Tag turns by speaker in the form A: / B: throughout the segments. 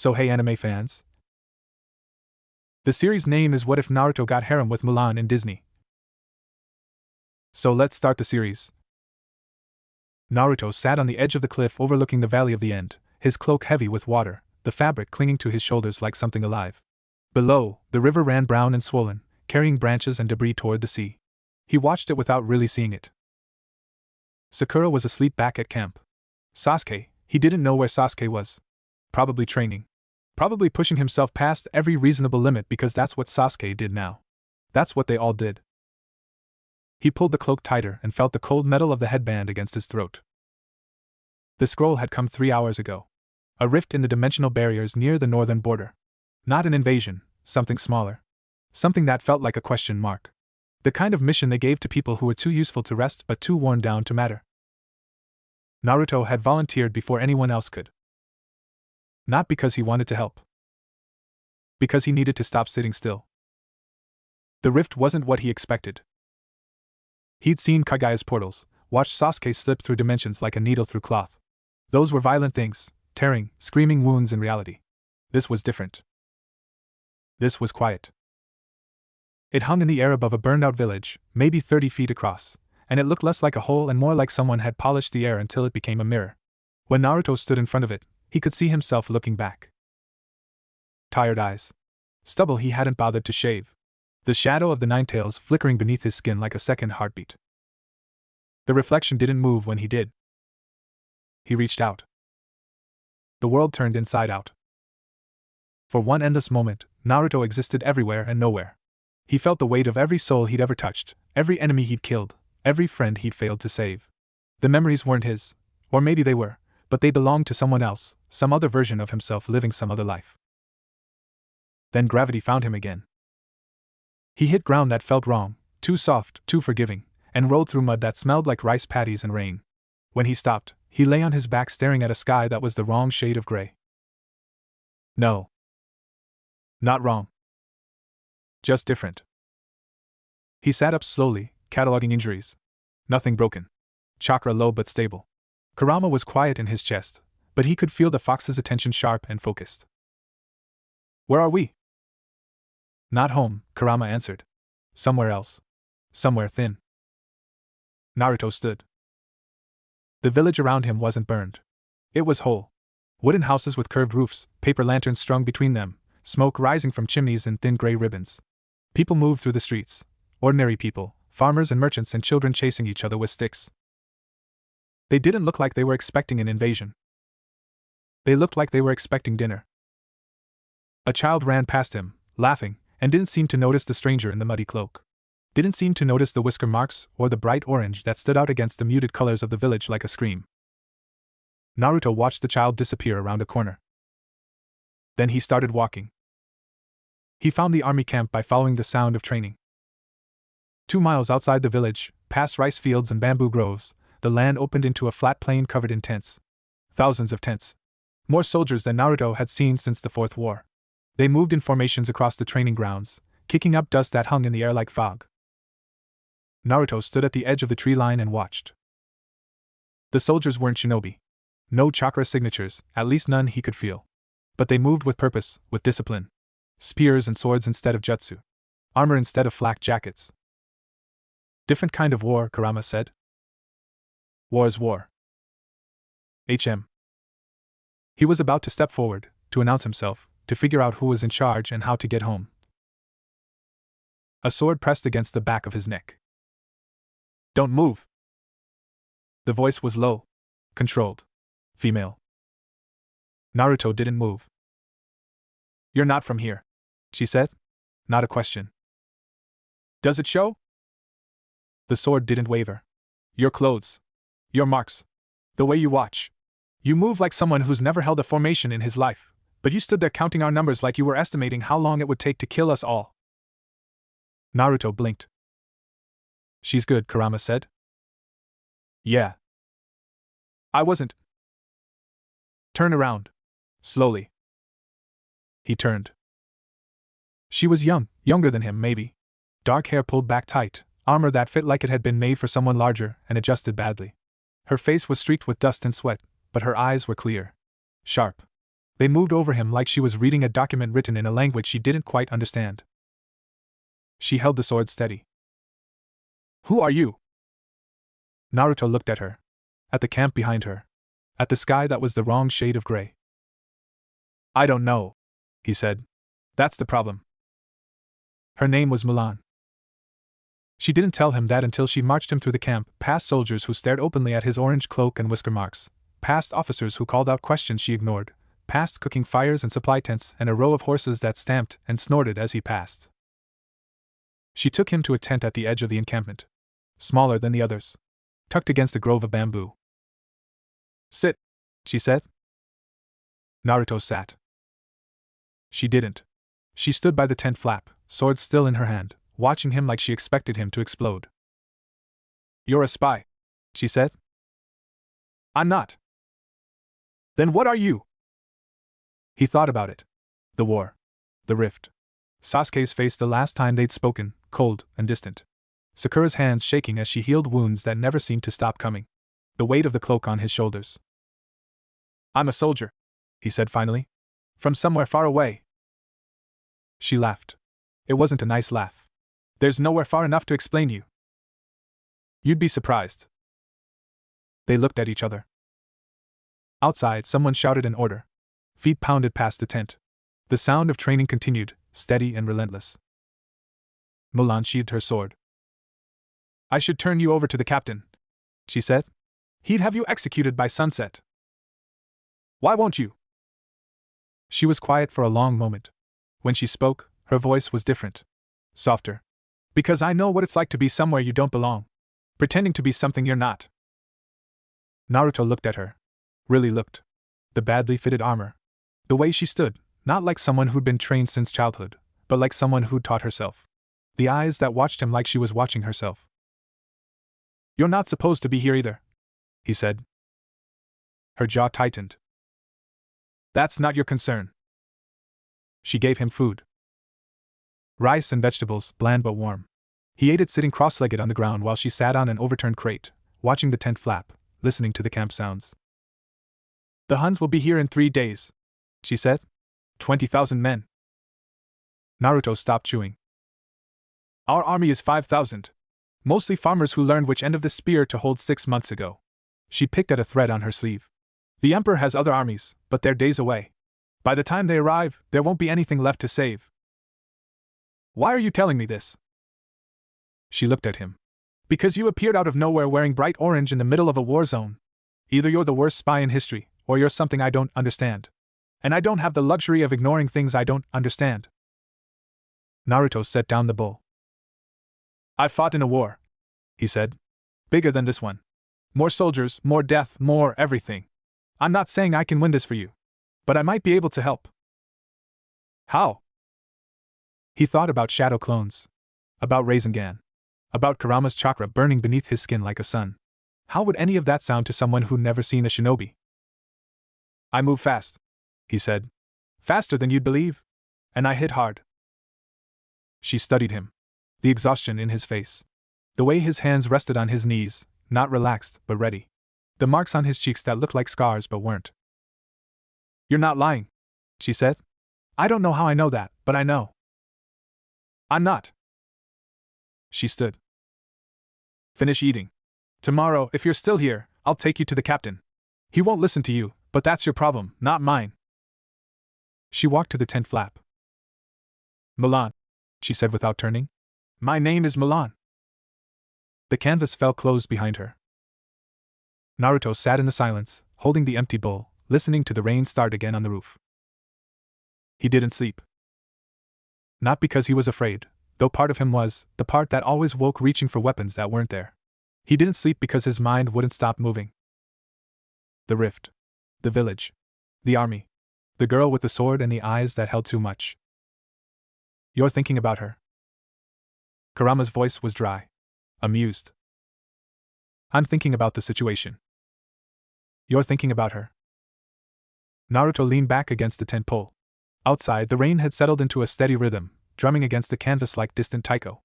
A: So hey anime fans. The series name is What If Naruto Got Harem with Mulan in Disney. So let's start the series. Naruto sat on the edge of the cliff overlooking the Valley of the End, his cloak heavy with water, the fabric clinging to his shoulders like something alive. Below, the river ran brown and swollen, carrying branches and debris toward the sea. He watched it without really seeing it. Sakura was asleep back at camp. Sasuke, he didn't know where Sasuke was. Probably training. Probably pushing himself past every reasonable limit because that's what Sasuke did now. That's what they all did. He pulled the cloak tighter and felt the cold metal of the headband against his throat. The scroll had come 3 hours ago. A rift in the dimensional barriers near the northern border. Not an invasion, something smaller. Something that felt like a question mark. The kind of mission they gave to people who were too useful to rest but too worn down to matter. Naruto had volunteered before anyone else could. Not because he wanted to help. Because he needed to stop sitting still. The rift wasn't what he expected. He'd seen Kagaya's portals, watched Sasuke slip through dimensions like a needle through cloth. Those were violent things, tearing, screaming wounds in reality. This was different. This was quiet. It hung in the air above a burned-out village, maybe 30 feet across, and it looked less like a hole and more like someone had polished the air until it became a mirror. When Naruto stood in front of it, he could see himself looking back. Tired eyes. Stubble he hadn't bothered to shave. The shadow of the Ninetales flickering beneath his skin like a second heartbeat. The reflection didn't move when he did. He reached out. The world turned inside out. For one endless moment, Naruto existed everywhere and nowhere. He felt the weight of every soul he'd ever touched, every enemy he'd killed, every friend he'd failed to save. The memories weren't his, or maybe they were, but they belonged to someone else, some other version of himself living some other life. Then gravity found him again. He hit ground that felt wrong, too soft, too forgiving, and rolled through mud that smelled like rice paddies and rain. When he stopped, he lay on his back staring at a sky that was the wrong shade of gray. No. Not wrong. Just different. He sat up slowly, cataloging injuries. Nothing broken. Chakra low but stable. Kurama was quiet in his chest, but he could feel the fox's attention sharp and focused. Where are we? Not home, Kurama answered. Somewhere else. Somewhere thin. Naruto stood. The village around him wasn't burned. It was whole. Wooden houses with curved roofs, paper lanterns strung between them, smoke rising from chimneys in thin gray ribbons. People moved through the streets. Ordinary people, farmers and merchants and children chasing each other with sticks. They didn't look like they were expecting an invasion. They looked like they were expecting dinner. A child ran past him, laughing, and didn't seem to notice the stranger in the muddy cloak. Didn't seem to notice the whisker marks or the bright orange that stood out against the muted colors of the village like a scream. Naruto watched the child disappear around a corner. Then he started walking. He found the army camp by following the sound of training. 2 miles outside the village, past rice fields and bamboo groves, the land opened into a flat plain covered in tents. Thousands of tents. More soldiers than Naruto had seen since the Fourth War. They moved in formations across the training grounds, kicking up dust that hung in the air like fog. Naruto stood at the edge of the tree line and watched. The soldiers weren't shinobi. No chakra signatures, at least none he could feel. But they moved with purpose, with discipline. Spears and swords instead of jutsu. Armor instead of flak jackets. Different kind of war, Kurama said. War's war. HM. He was about to step forward, to announce himself, to figure out who was in charge and how to get home. A sword pressed against the back of his neck. Don't move. The voice was low, controlled, female. Naruto didn't move. You're not from here, she said. Not a question. Does it show? The sword didn't waver. Your clothes. Your marks. The way you watch. You move like someone who's never held a formation in his life, but you stood there counting our numbers like you were estimating how long it would take to kill us all. Naruto blinked. She's good, Kurama said. Yeah. I wasn't. Turn around. Slowly. He turned. She was young, younger than him maybe. Dark hair pulled back tight, armor that fit like it had been made for someone larger and adjusted badly. Her face was streaked with dust and sweat, but her eyes were clear. Sharp. They moved over him like she was reading a document written in a language she didn't quite understand. She held the sword steady. Who are you? Naruto looked at her. At the camp behind her. At the sky that was the wrong shade of gray. I don't know, he said. That's the problem. Her name was Mulan. She didn't tell him that until she marched him through the camp, past soldiers who stared openly at his orange cloak and whisker marks, past officers who called out questions she ignored, past cooking fires and supply tents and a row of horses that stamped and snorted as he passed. She took him to a tent at the edge of the encampment. Smaller than the others. Tucked against a grove of bamboo. Sit, she said. Naruto sat. She didn't. She stood by the tent flap, sword still in her hand, watching him like she expected him to explode. You're a spy, she said. I'm not. Then what are you? He thought about it. The war. The rift. Sasuke's face the last time they'd spoken, cold and distant. Sakura's hands shaking as she healed wounds that never seemed to stop coming. The weight of the cloak on his shoulders. I'm a soldier, he said finally. From somewhere far away. She laughed. It wasn't a nice laugh. There's nowhere far enough to explain you. You'd be surprised. They looked at each other. Outside, someone shouted an order. Feet pounded past the tent. The sound of training continued, steady and relentless. Mulan sheathed her sword. I should turn you over to the captain, she said. He'd have you executed by sunset. Why won't you? She was quiet for a long moment. When she spoke, her voice was different. Softer. Because I know what it's like to be somewhere you don't belong. Pretending to be something you're not. Naruto looked at her. Really looked. The badly fitted armor. The way she stood, not like someone who'd been trained since childhood, but like someone who'd taught herself. The eyes that watched him like she was watching herself. You're not supposed to be here either, he said. Her jaw tightened. That's not your concern. She gave him food. Rice and vegetables, bland but warm. He ate it sitting cross-legged on the ground while she sat on an overturned crate, watching the tent flap, listening to the camp sounds. The Huns will be here in 3 days, she said. 20,000 men. Naruto stopped chewing. Our army is 5,000. Mostly farmers who learned which end of the spear to hold 6 months ago. She picked at a thread on her sleeve. The Emperor has other armies, but they're days away. By the time they arrive, there won't be anything left to save. Why are you telling me this? She looked at him. Because you appeared out of nowhere wearing bright orange in the middle of a war zone. Either you're the worst spy in history, or you're something I don't understand. And I don't have the luxury of ignoring things I don't understand. Naruto set down the bowl. I fought in a war, he said. Bigger than this one. More soldiers, more death, more everything. I'm not saying I can win this for you. But I might be able to help. How? He thought about shadow clones. About Rasengan. About Kurama's chakra burning beneath his skin like a sun. How would any of that sound to someone who'd never seen a shinobi? I move fast, he said. Faster than you'd believe. And I hit hard. She studied him. The exhaustion in his face. The way his hands rested on his knees, not relaxed, but ready. The marks on his cheeks that looked like scars but weren't. You're not lying, she said. I don't know how I know that, but I know. I'm not. She stood. Finish eating. Tomorrow, if you're still here, I'll take you to the captain. He won't listen to you, but that's your problem, not mine. She walked to the tent flap. Mulan, she said without turning. My name is Mulan. The canvas fell closed behind her. Naruto sat in the silence, holding the empty bowl, listening to the rain start again on the roof. He didn't sleep. Not because he was afraid, though part of him was, the part that always woke reaching for weapons that weren't there. He didn't sleep because his mind wouldn't stop moving. The rift. The village. The army. The girl with the sword and the eyes that held too much. You're thinking about her. Kurama's voice was dry. Amused. I'm thinking about the situation. You're thinking about her. Naruto leaned back against the tent pole. Outside, the rain had settled into a steady rhythm, drumming against the canvas like distant taiko.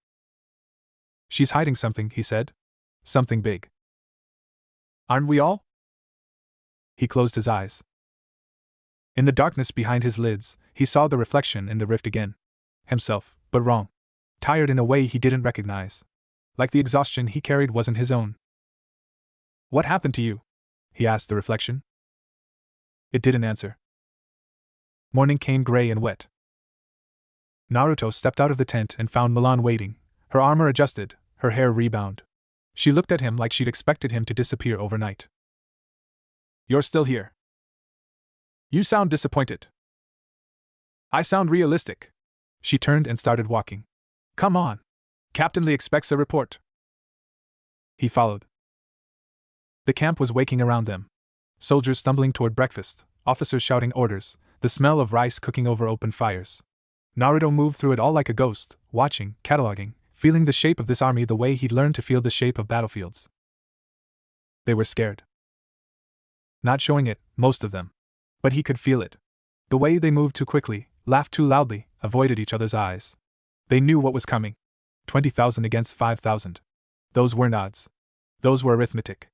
A: She's hiding something, he said. Something big. Aren't we all? He closed his eyes. In the darkness behind his lids, he saw the reflection in the rift again. Himself, but wrong. Tired in a way he didn't recognize. Like the exhaustion he carried wasn't his own. "What happened to you?" he asked the reflection. It didn't answer. Morning came gray and wet. Naruto stepped out of the tent and found Mulan waiting, her armor adjusted, her hair rebound. She looked at him like she'd expected him to disappear overnight. "You're still here. You sound disappointed." "I sound realistic." She turned and started walking. "Come on. Captain Lee expects a report." He followed. The camp was waking around them. Soldiers stumbling toward breakfast, officers shouting orders, the smell of rice cooking over open fires. Naruto moved through it all like a ghost, watching, cataloging, feeling the shape of this army the way he'd learned to feel the shape of battlefields. They were scared. Not showing it, most of them. But he could feel it. The way they moved too quickly, laughed too loudly, avoided each other's eyes. They knew what was coming. 20,000 against 5,000. Those weren't odds. Those were arithmetic.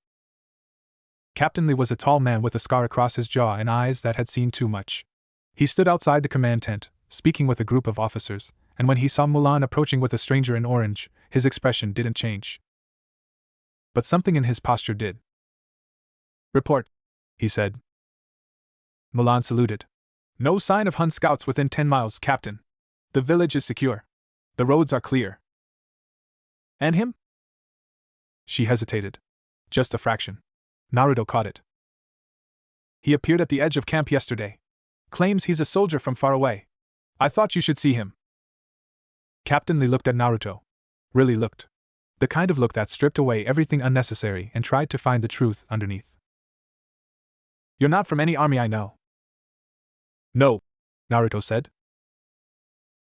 A: Captain Lee was a tall man with a scar across his jaw and eyes that had seen too much. He stood outside the command tent, speaking with a group of officers, and when he saw Mulan approaching with a stranger in orange, his expression didn't change. But something in his posture did. "Report," he said. Mulan saluted. "No sign of Hun scouts within 10 miles, Captain. The village is secure. The roads are clear." "And him?" She hesitated. Just a fraction. Naruto caught it. "He appeared at the edge of camp yesterday. Claims he's a soldier from far away. I thought you should see him." Captain Lee looked at Naruto. Really looked. The kind of look that stripped away everything unnecessary and tried to find the truth underneath. "You're not from any army I know." "No," Naruto said.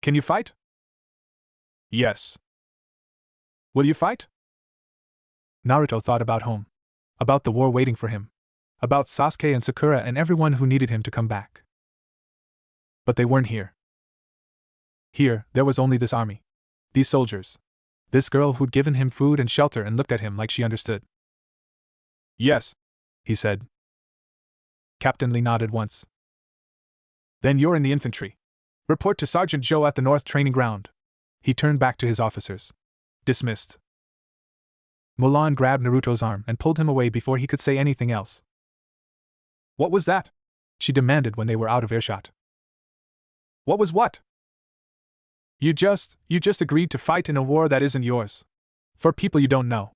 A: "Can you fight?" "Yes." "Will you fight?" Naruto thought about home. About the war waiting for him. About Sasuke and Sakura and everyone who needed him to come back. But they weren't here. Here, there was only this army. These soldiers. This girl who'd given him food and shelter and looked at him like she understood. "Yes," he said. Captain Lee nodded once. "Then you're in the infantry. Report to Sergeant Joe at the North Training Ground." He turned back to his officers. "Dismissed." Mulan grabbed Naruto's arm and pulled him away before he could say anything else. "What was that?" she demanded when they were out of earshot. "What was what?" You just agreed to fight in a war that isn't yours. For people you don't know.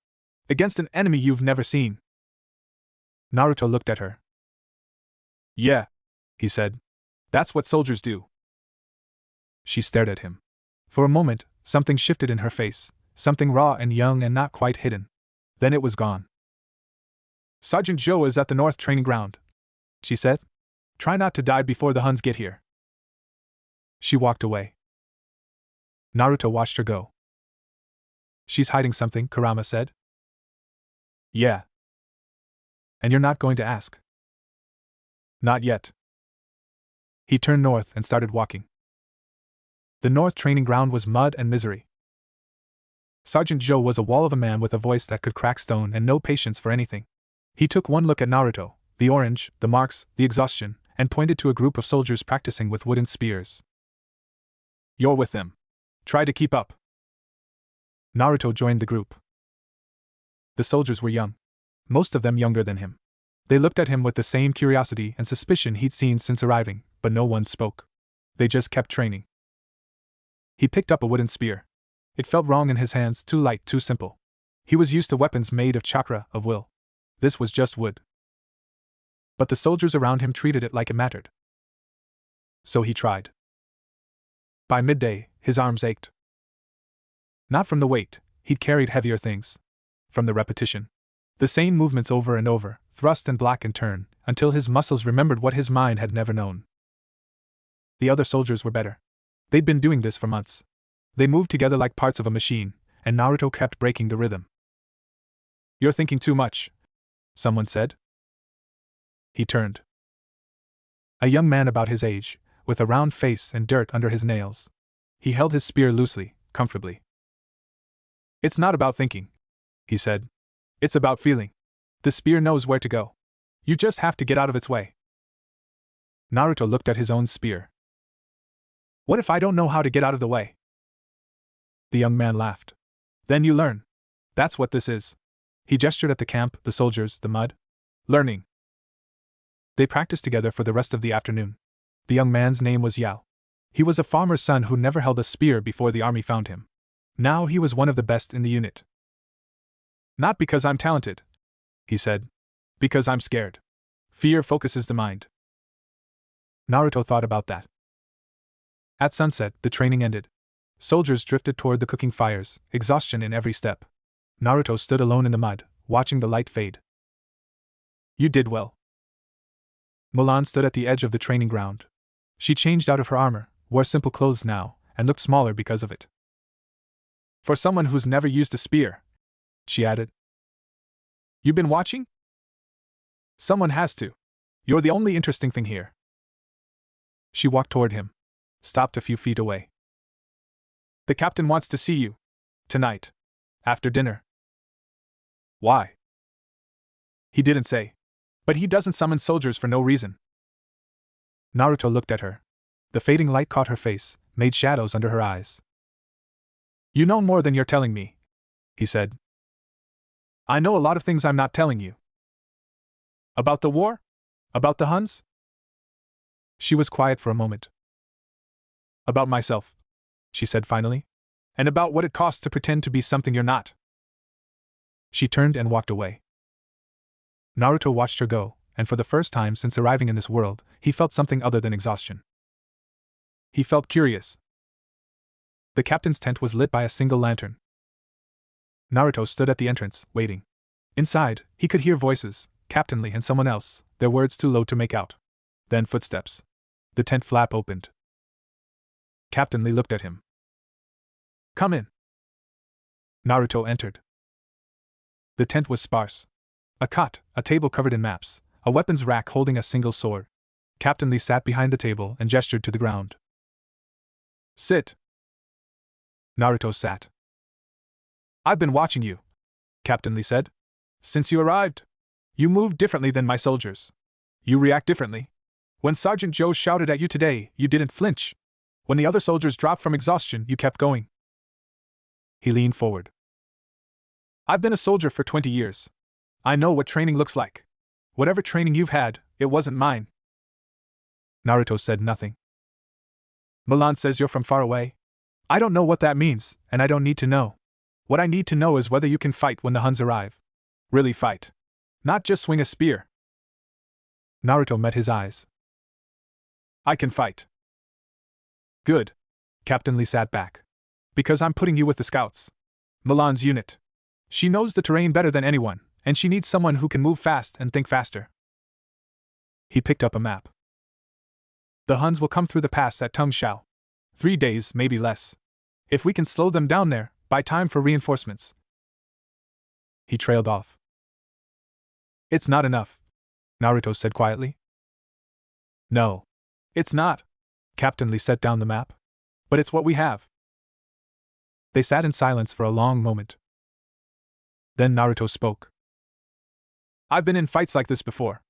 A: Against an enemy you've never seen." Naruto looked at her. "Yeah," he said. "That's what soldiers do." She stared at him. For a moment, something shifted in her face. Something raw and young and not quite hidden. Then it was gone. "Sergeant Joe is at the North Training Ground," she said. "Try not to die before the Huns get here." She walked away. Naruto watched her go. "She's hiding something," Kurama said. "Yeah. And you're not going to ask?" "Not yet." He turned north and started walking. The North Training Ground was mud and misery. Sergeant Joe was a wall of a man with a voice that could crack stone and no patience for anything. He took one look at Naruto, the orange, the marks, the exhaustion, and pointed to a group of soldiers practicing with wooden spears. "You're with them. Try to keep up." Naruto joined the group. The soldiers were young. Most of them younger than him. They looked at him with the same curiosity and suspicion he'd seen since arriving, but no one spoke. They just kept training. He picked up a wooden spear. It felt wrong in his hands, too light, too simple. He was used to weapons made of chakra, of will. This was just wood. But the soldiers around him treated it like it mattered. So he tried. By midday, his arms ached. Not from the weight, he'd carried heavier things. From the repetition. The same movements over and over, thrust and block and turn, until his muscles remembered what his mind had never known. The other soldiers were better. They'd been doing this for months. They moved together like parts of a machine, and Naruto kept breaking the rhythm. "You're thinking too much," someone said. He turned. A young man about his age, with a round face and dirt under his nails. He held his spear loosely, comfortably. "It's not about thinking," he said. "It's about feeling. The spear knows where to go. You just have to get out of its way." Naruto looked at his own spear. What if I don't know how to get out of the way? The young man laughed. Then you learn. That's what this is. He gestured at the camp, the soldiers, the mud. Learning. They practiced together for the rest of the afternoon. The young man's name was Yao. He was a farmer's son who never held a spear before the army found him. Now he was one of the best in the unit. Not because I'm talented, he said. Because I'm scared. Fear focuses the mind. Naruto thought about that. At sunset, the training ended. Soldiers drifted toward the cooking fires, exhaustion in every step. Naruto stood alone in the mud, watching the light fade. You did well. Mulan stood at the edge of the training ground. She changed out of her armor, wore simple clothes now, and looked smaller because of it. For someone who's never used a spear, she added. You been watching? Someone has to. You're the only interesting thing here. She walked toward him, stopped a few feet away. The captain wants to see you. Tonight. After dinner. Why? He didn't say. But he doesn't summon soldiers for no reason. Naruto looked at her. The fading light caught her face, made shadows under her eyes. You know more than you're telling me, he said. I know a lot of things I'm not telling you. About the war? About the Huns? She was quiet for a moment. About myself, she said finally. And about what it costs to pretend to be something you're not. She turned and walked away. Naruto watched her go, and for the first time since arriving in this world, he felt something other than exhaustion. He felt curious. The captain's tent was lit by a single lantern. Naruto stood at the entrance, waiting. Inside, he could hear voices, Captain Lee and someone else, their words too low to make out. Then footsteps. The tent flap opened. Captain Lee looked at him. Come in. Naruto entered. The tent was sparse. A cot, a table covered in maps, a weapons rack holding a single sword. Captain Lee sat behind the table and gestured to the ground. Sit. Naruto sat. I've been watching you, Captain Lee said. Since you arrived. You move differently than my soldiers. You react differently. When Sergeant Joe shouted at you today, you didn't flinch. When the other soldiers dropped from exhaustion, you kept going. He leaned forward. I've been a soldier for 20 years. I know what training looks like. Whatever training you've had, it wasn't mine. Naruto said nothing. Mulan says you're from far away. I don't know what that means, and I don't need to know. What I need to know is whether you can fight when the Huns arrive. Really fight. Not just swing a spear. Naruto met his eyes. I can fight. Good. Captain Lee sat back. Because I'm putting you with the scouts. Mulan's unit. She knows the terrain better than anyone, and she needs someone who can move fast and think faster. He picked up a map. The Huns will come through the pass at Tungshao. 3 days, maybe less. If we can slow them down there, buy time for reinforcements. He trailed off. It's not enough, Naruto said quietly. No. It's not. Captain Lee set down the map. But it's what we have. They sat in silence for a long moment. Then Naruto spoke. I've been in fights like this before.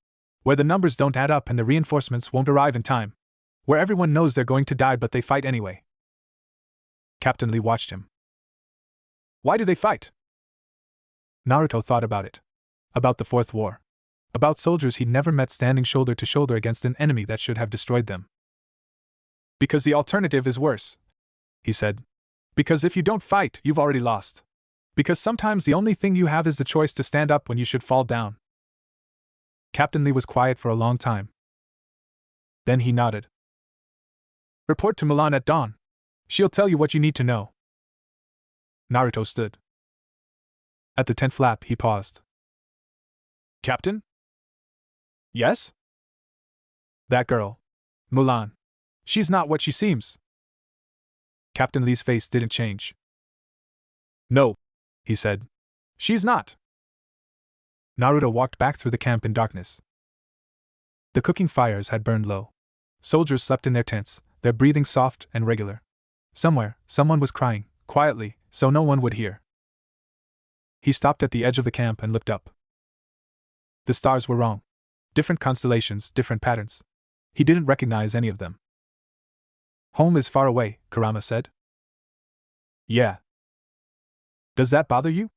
A: Where the numbers don't add up and the reinforcements won't arrive in time. Where everyone knows they're going to die but they fight anyway. Captain Lee watched him. Why do they fight? Naruto thought about it. About the Fourth War. About soldiers he'd never met standing shoulder to shoulder against an enemy that should have destroyed them. Because the alternative is worse, he said. Because if you don't fight, you've already lost. Because sometimes the only thing you have is the choice to stand up when you should fall down. Captain Lee was quiet for a long time. Then he nodded. Report to Mulan at dawn. She'll tell you what you need to know. Naruto stood. At the tent flap, he paused. Captain? Yes? That girl. Mulan. She's not what she seems. Captain Lee's face didn't change. No, he said. She's not. Naruto walked back through the camp in darkness. The cooking fires had burned low. Soldiers slept in their tents, their breathing soft and regular. Somewhere, someone was crying, quietly, so no one would hear. He stopped at the edge of the camp and looked up. The stars were wrong. Different constellations, different patterns. He didn't recognize any of them. Home is far away, Kurama said. Yeah. Does that bother you?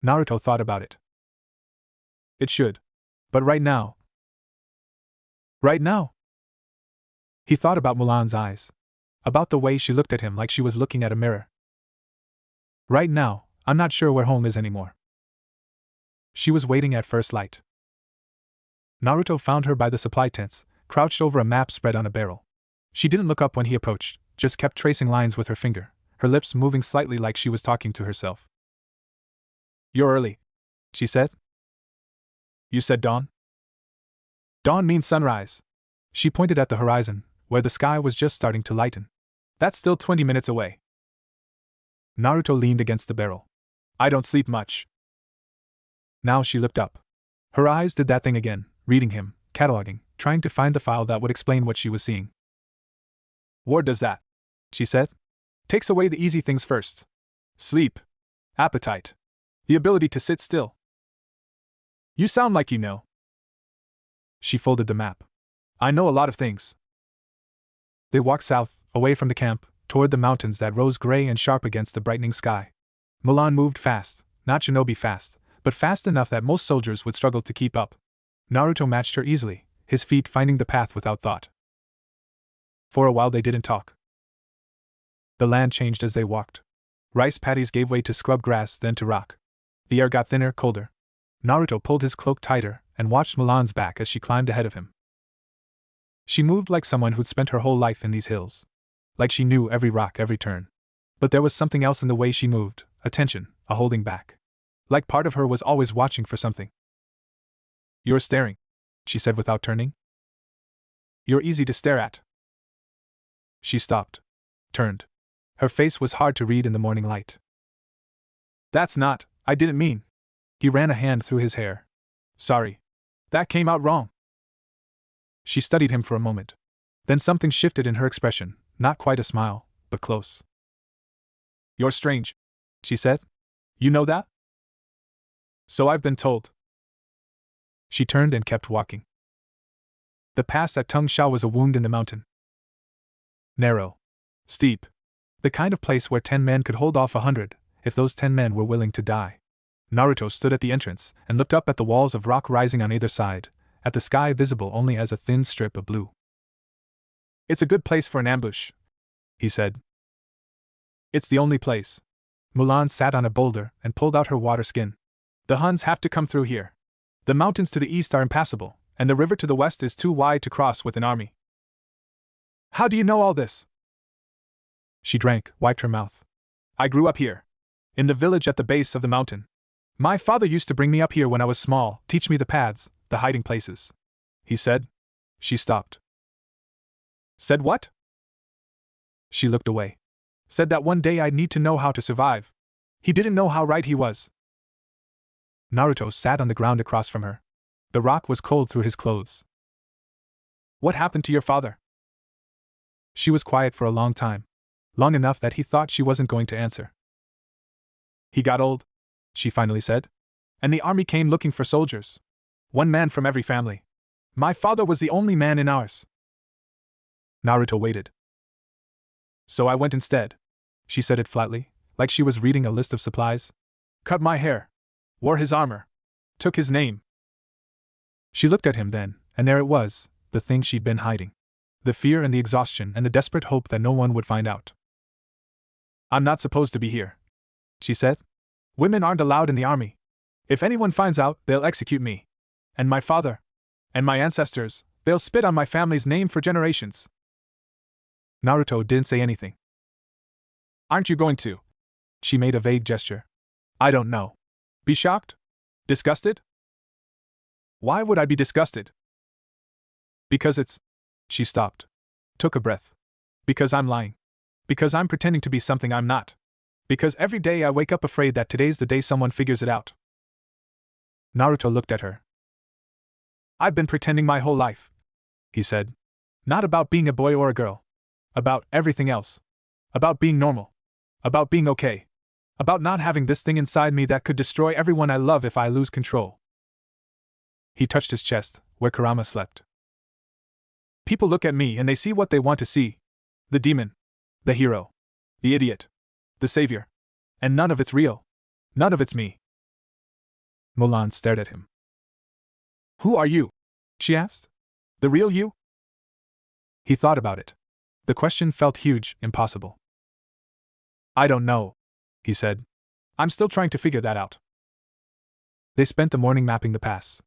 A: Naruto thought about it. It should. But right now. Right now? He thought about Mulan's eyes. About the way she looked at him like she was looking at a mirror. Right now, I'm not sure where home is anymore. She was waiting at first light. Naruto found her by the supply tents, crouched over a map spread on a barrel. She didn't look up when he approached, just kept tracing lines with her finger, her lips moving slightly like she was talking to herself. You're early, she said. You said dawn? Dawn means sunrise. She pointed at the horizon, where the sky was just starting to lighten. That's still 20 minutes away. Naruto leaned against the barrel. I don't sleep much. Now she looked up. Her eyes did that thing again, reading him, cataloging, trying to find the file that would explain what she was seeing. War does that, she said. Takes away the easy things first. Sleep. Appetite. The ability to sit still. You sound like you know. She folded the map. I know a lot of things. They walked south, away from the camp, toward the mountains that rose gray and sharp against the brightening sky. Mulan moved fast, not shinobi fast, but fast enough that most soldiers would struggle to keep up. Naruto matched her easily, his feet finding the path without thought. For a while they didn't talk. The land changed as they walked. Rice paddies gave way to scrub grass, then to rock. The air got thinner, colder. Naruto pulled his cloak tighter and watched Mulan's back as she climbed ahead of him. She moved like someone who'd spent her whole life in these hills. Like she knew every rock, every turn. But there was something else in the way she moved, a tension, a holding back. Like part of her was always watching for something. You're staring, she said without turning. You're easy to stare at. She stopped. Turned. Her face was hard to read in the morning light. That's not, I didn't mean. He ran a hand through his hair. Sorry. That came out wrong. She studied him for a moment. Then something shifted in her expression, not quite a smile, but close. You're strange, she said. You know that? So I've been told. She turned and kept walking. The pass at Tung Sha was a wound in the mountain. Narrow. Steep. The kind of place where 10 men could hold off 100, if those 10 men were willing to die. Naruto stood at the entrance and looked up at the walls of rock rising on either side, at the sky visible only as a thin strip of blue. It's a good place for an ambush, he said. It's the only place. Mulan sat on a boulder and pulled out her water skin. The Huns have to come through here. The mountains to the east are impassable, and the river to the west is too wide to cross with an army. How do you know all this? She drank, wiped her mouth. I grew up here. In the village at the base of the mountain. My father used to bring me up here when I was small, teach me the paths, the hiding places. He said. She stopped. Said what? She looked away. Said that one day I'd need to know how to survive. He didn't know how right he was. Naruto sat on the ground across from her. The rock was cold through his clothes. What happened to your father? She was quiet for a long time. Long enough that he thought she wasn't going to answer. He got old, she finally said. And the army came looking for soldiers. 1 man from every family. My father was the only man in ours. Naruto waited. So I went instead. She said it flatly, like she was reading a list of supplies. Cut my hair. Wore his armor. Took his name. She looked at him then, and there it was, the thing she'd been hiding. The fear and the exhaustion and the desperate hope that no one would find out. I'm not supposed to be here, she said. Women aren't allowed in the army. If anyone finds out, they'll execute me. And my father. And my ancestors, they'll spit on my family's name for generations. Naruto didn't say anything. Aren't you going to? She made a vague gesture. I don't know. Be shocked? Disgusted? Why would I be disgusted? Because it's... She stopped. Took a breath. Because I'm lying. Because I'm pretending to be something I'm not. Because every day I wake up afraid that today's the day someone figures it out. Naruto looked at her. I've been pretending my whole life, he said. Not about being a boy or a girl. About everything else. About being normal. About being okay. About not having this thing inside me that could destroy everyone I love if I lose control. He touched his chest, where Kurama slept. People look at me and they see what they want to see. The demon. The hero. The idiot. The savior. And none of it's real. None of it's me. Mulan stared at him. Who are you? She asked. The real you? He thought about it. The question felt huge, impossible. I don't know, he said. I'm still trying to figure that out. They spent the morning mapping the pass.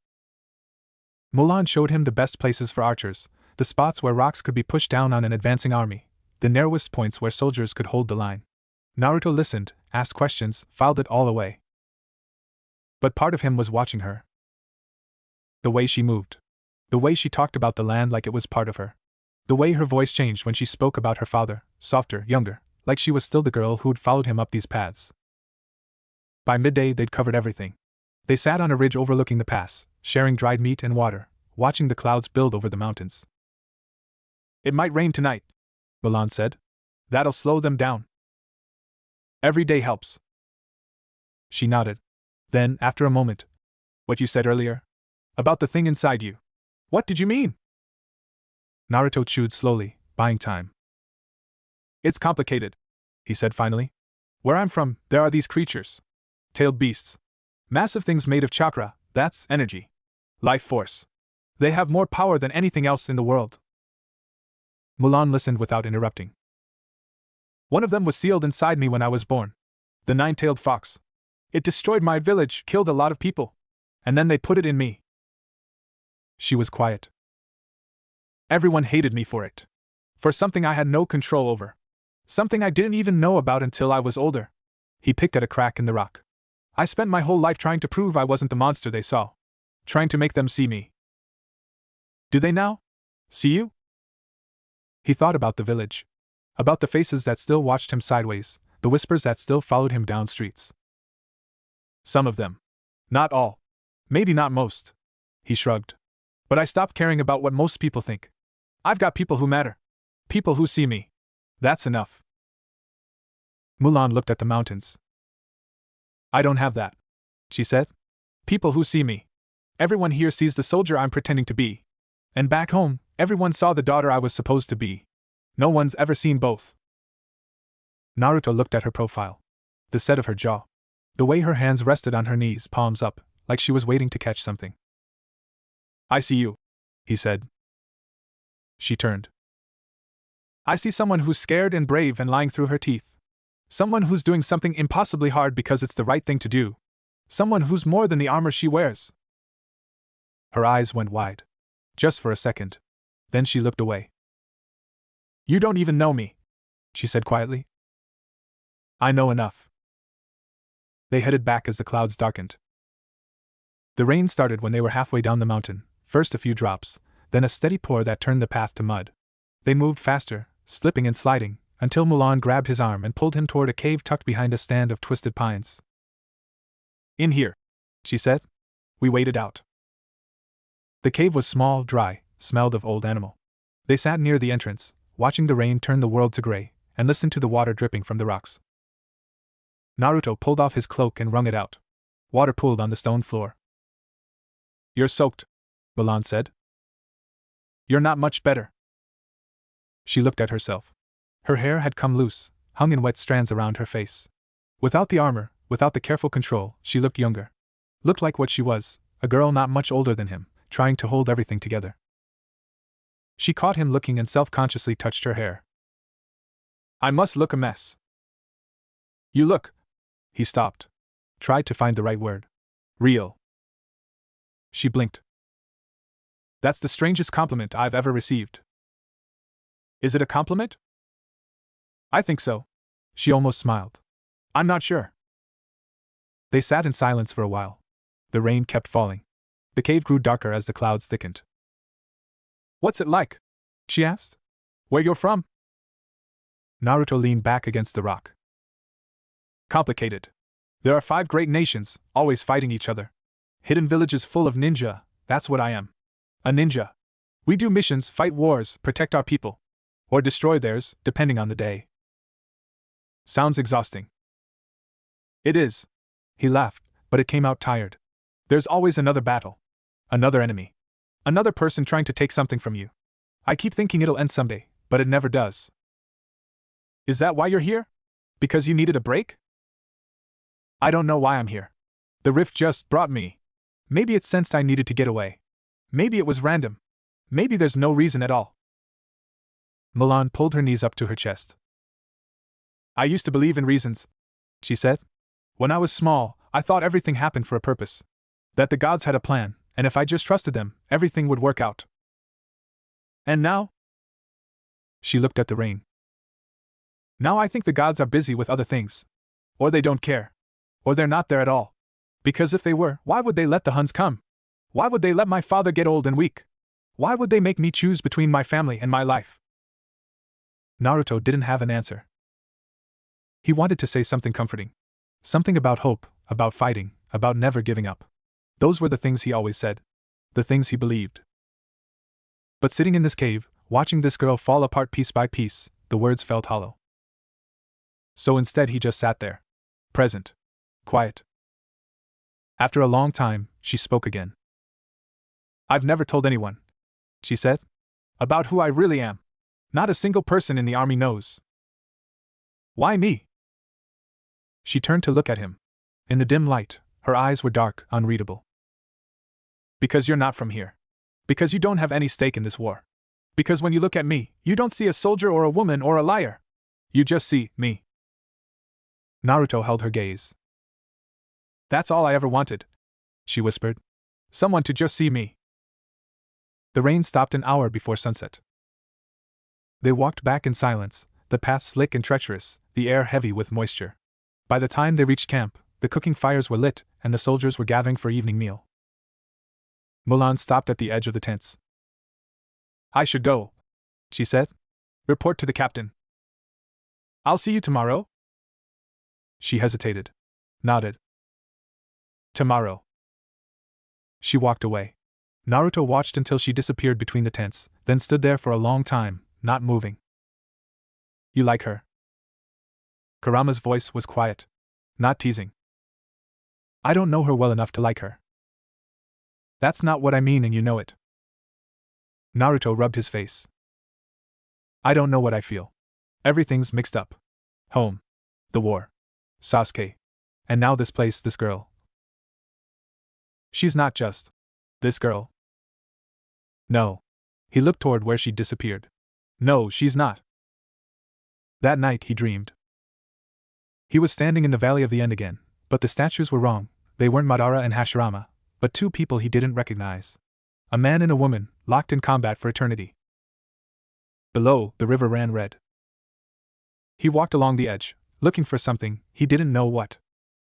A: Mulan showed him the best places for archers, the spots where rocks could be pushed down on an advancing army, the narrowest points where soldiers could hold the line. Naruto listened, asked questions, filed it all away. But part of him was watching her. The way she moved. The way she talked about the land like it was part of her. The way her voice changed when she spoke about her father, softer, younger, like she was still the girl who'd followed him up these paths. By midday they'd covered everything. They sat on a ridge overlooking the pass, sharing dried meat and water, watching the clouds build over the mountains. It might rain tonight, Mulan said. That'll slow them down. Every day helps. She nodded. Then, after a moment, what you said earlier? About the thing inside you. What did you mean? Naruto chewed slowly, buying time. It's complicated, he said finally. Where I'm from, there are these creatures. Tailed beasts. Massive things made of chakra, that's energy. Life force. They have more power than anything else in the world. Mulan listened without interrupting. One of them was sealed inside me when I was born. The nine-tailed fox. It destroyed my village, killed a lot of people. And then they put it in me. She was quiet. Everyone hated me for it. For something I had no control over. Something I didn't even know about until I was older. He picked at a crack in the rock. I spent my whole life trying to prove I wasn't the monster they saw. Trying to make them see me. Do they now? See you? He thought about the village. About the faces that still watched him sideways, the whispers that still followed him down streets. Some of them. Not all. Maybe not most. He shrugged. But I stopped caring about what most people think. I've got people who matter. People who see me. That's enough. Mulan looked at the mountains. I don't have that, she said. People who see me. Everyone here sees the soldier I'm pretending to be. And back home, everyone saw the daughter I was supposed to be. No one's ever seen both. Naruto looked at her profile. The set of her jaw. The way her hands rested on her knees, palms up, like she was waiting to catch something. I see you, he said. She turned. I see someone who's scared and brave and lying through her teeth. Someone who's doing something impossibly hard because it's the right thing to do. Someone who's more than the armor she wears. Her eyes went wide. Just for a second. Then she looked away. You don't even know me, she said quietly. I know enough. They headed back as the clouds darkened. The rain started when they were halfway down the mountain, first a few drops, then a steady pour that turned the path to mud. They moved faster, slipping and sliding, until Mulan grabbed his arm and pulled him toward a cave tucked behind a stand of twisted pines. In here, she said. We waited out. The cave was small, dry, smelled of old animal. They sat near the entrance, watching the rain turn the world to gray, and listened to the water dripping from the rocks. Naruto pulled off his cloak and wrung it out. Water pooled on the stone floor. You're soaked, Mulan said. You're not much better. She looked at herself. Her hair had come loose, hung in wet strands around her face. Without the armor, without the careful control, she looked younger. Looked like what she was, a girl not much older than him, trying to hold everything together. She caught him looking and self-consciously touched her hair. I must look a mess. You look. He stopped. Tried to find the right word. Real. She blinked. That's the strangest compliment I've ever received. Is it a compliment? I think so. She almost smiled. I'm not sure. They sat in silence for a while. The rain kept falling. The cave grew darker as the clouds thickened. What's it like? She asked. Where you're from? Naruto leaned back against the rock. Complicated. There are 5 great nations, always fighting each other. Hidden villages full of ninja, that's what I am. A ninja. We do missions, fight wars, protect our people. Or destroy theirs, depending on the day. Sounds exhausting. It is. He laughed, but it came out tired. There's always another battle. Another enemy. Another person trying to take something from you. I keep thinking it'll end someday, but it never does. Is that why you're here? Because you needed a break? I don't know why I'm here. The rift just brought me. Maybe it sensed I needed to get away. Maybe it was random. Maybe there's no reason at all. Mulan pulled her knees up to her chest. I used to believe in reasons, she said. When I was small, I thought everything happened for a purpose. That the gods had a plan, and if I just trusted them, everything would work out. And now? She looked at the rain. Now I think the gods are busy with other things. Or they don't care. Or they're not there at all. Because if they were, why would they let the Huns come? Why would they let my father get old and weak? Why would they make me choose between my family and my life? Naruto didn't have an answer. He wanted to say something comforting. Something about hope, about fighting, about never giving up. Those were the things he always said. The things he believed. But sitting in this cave, watching this girl fall apart piece by piece, the words felt hollow. So instead he just sat there. Present. Quiet. After a long time, she spoke again. I've never told anyone, she said, about who I really am. Not a single person in the army knows. Why me? She turned to look at him. In the dim light, her eyes were dark, unreadable. Because you're not from here. Because you don't have any stake in this war. Because when you look at me, you don't see a soldier or a woman or a liar. You just see me. Naruto held her gaze. That's all I ever wanted, she whispered. Someone to just see me. The rain stopped an hour before sunset. They walked back in silence, the path slick and treacherous, the air heavy with moisture. By the time they reached camp, the cooking fires were lit, and the soldiers were gathering for evening meal. Mulan stopped at the edge of the tents. I should go, she said. Report to the captain. I'll see you tomorrow? She hesitated. Nodded. Tomorrow. She walked away. Naruto watched until she disappeared between the tents, then stood there for a long time, not moving. You like her? Kurama's voice was quiet. Not teasing. I don't know her well enough to like her. That's not what I mean and you know it. Naruto rubbed his face. I don't know what I feel. Everything's mixed up. Home. The war. Sasuke. And now this place, this girl. She's not just this girl. No. He looked toward where she'd disappeared. No, she's not. That night he dreamed. He was standing in the Valley of the End again, but the statues were wrong. They weren't Madara and Hashirama, but two people he didn't recognize. A man and a woman, locked in combat for eternity. Below, the river ran red. He walked along the edge, looking for something, he didn't know what.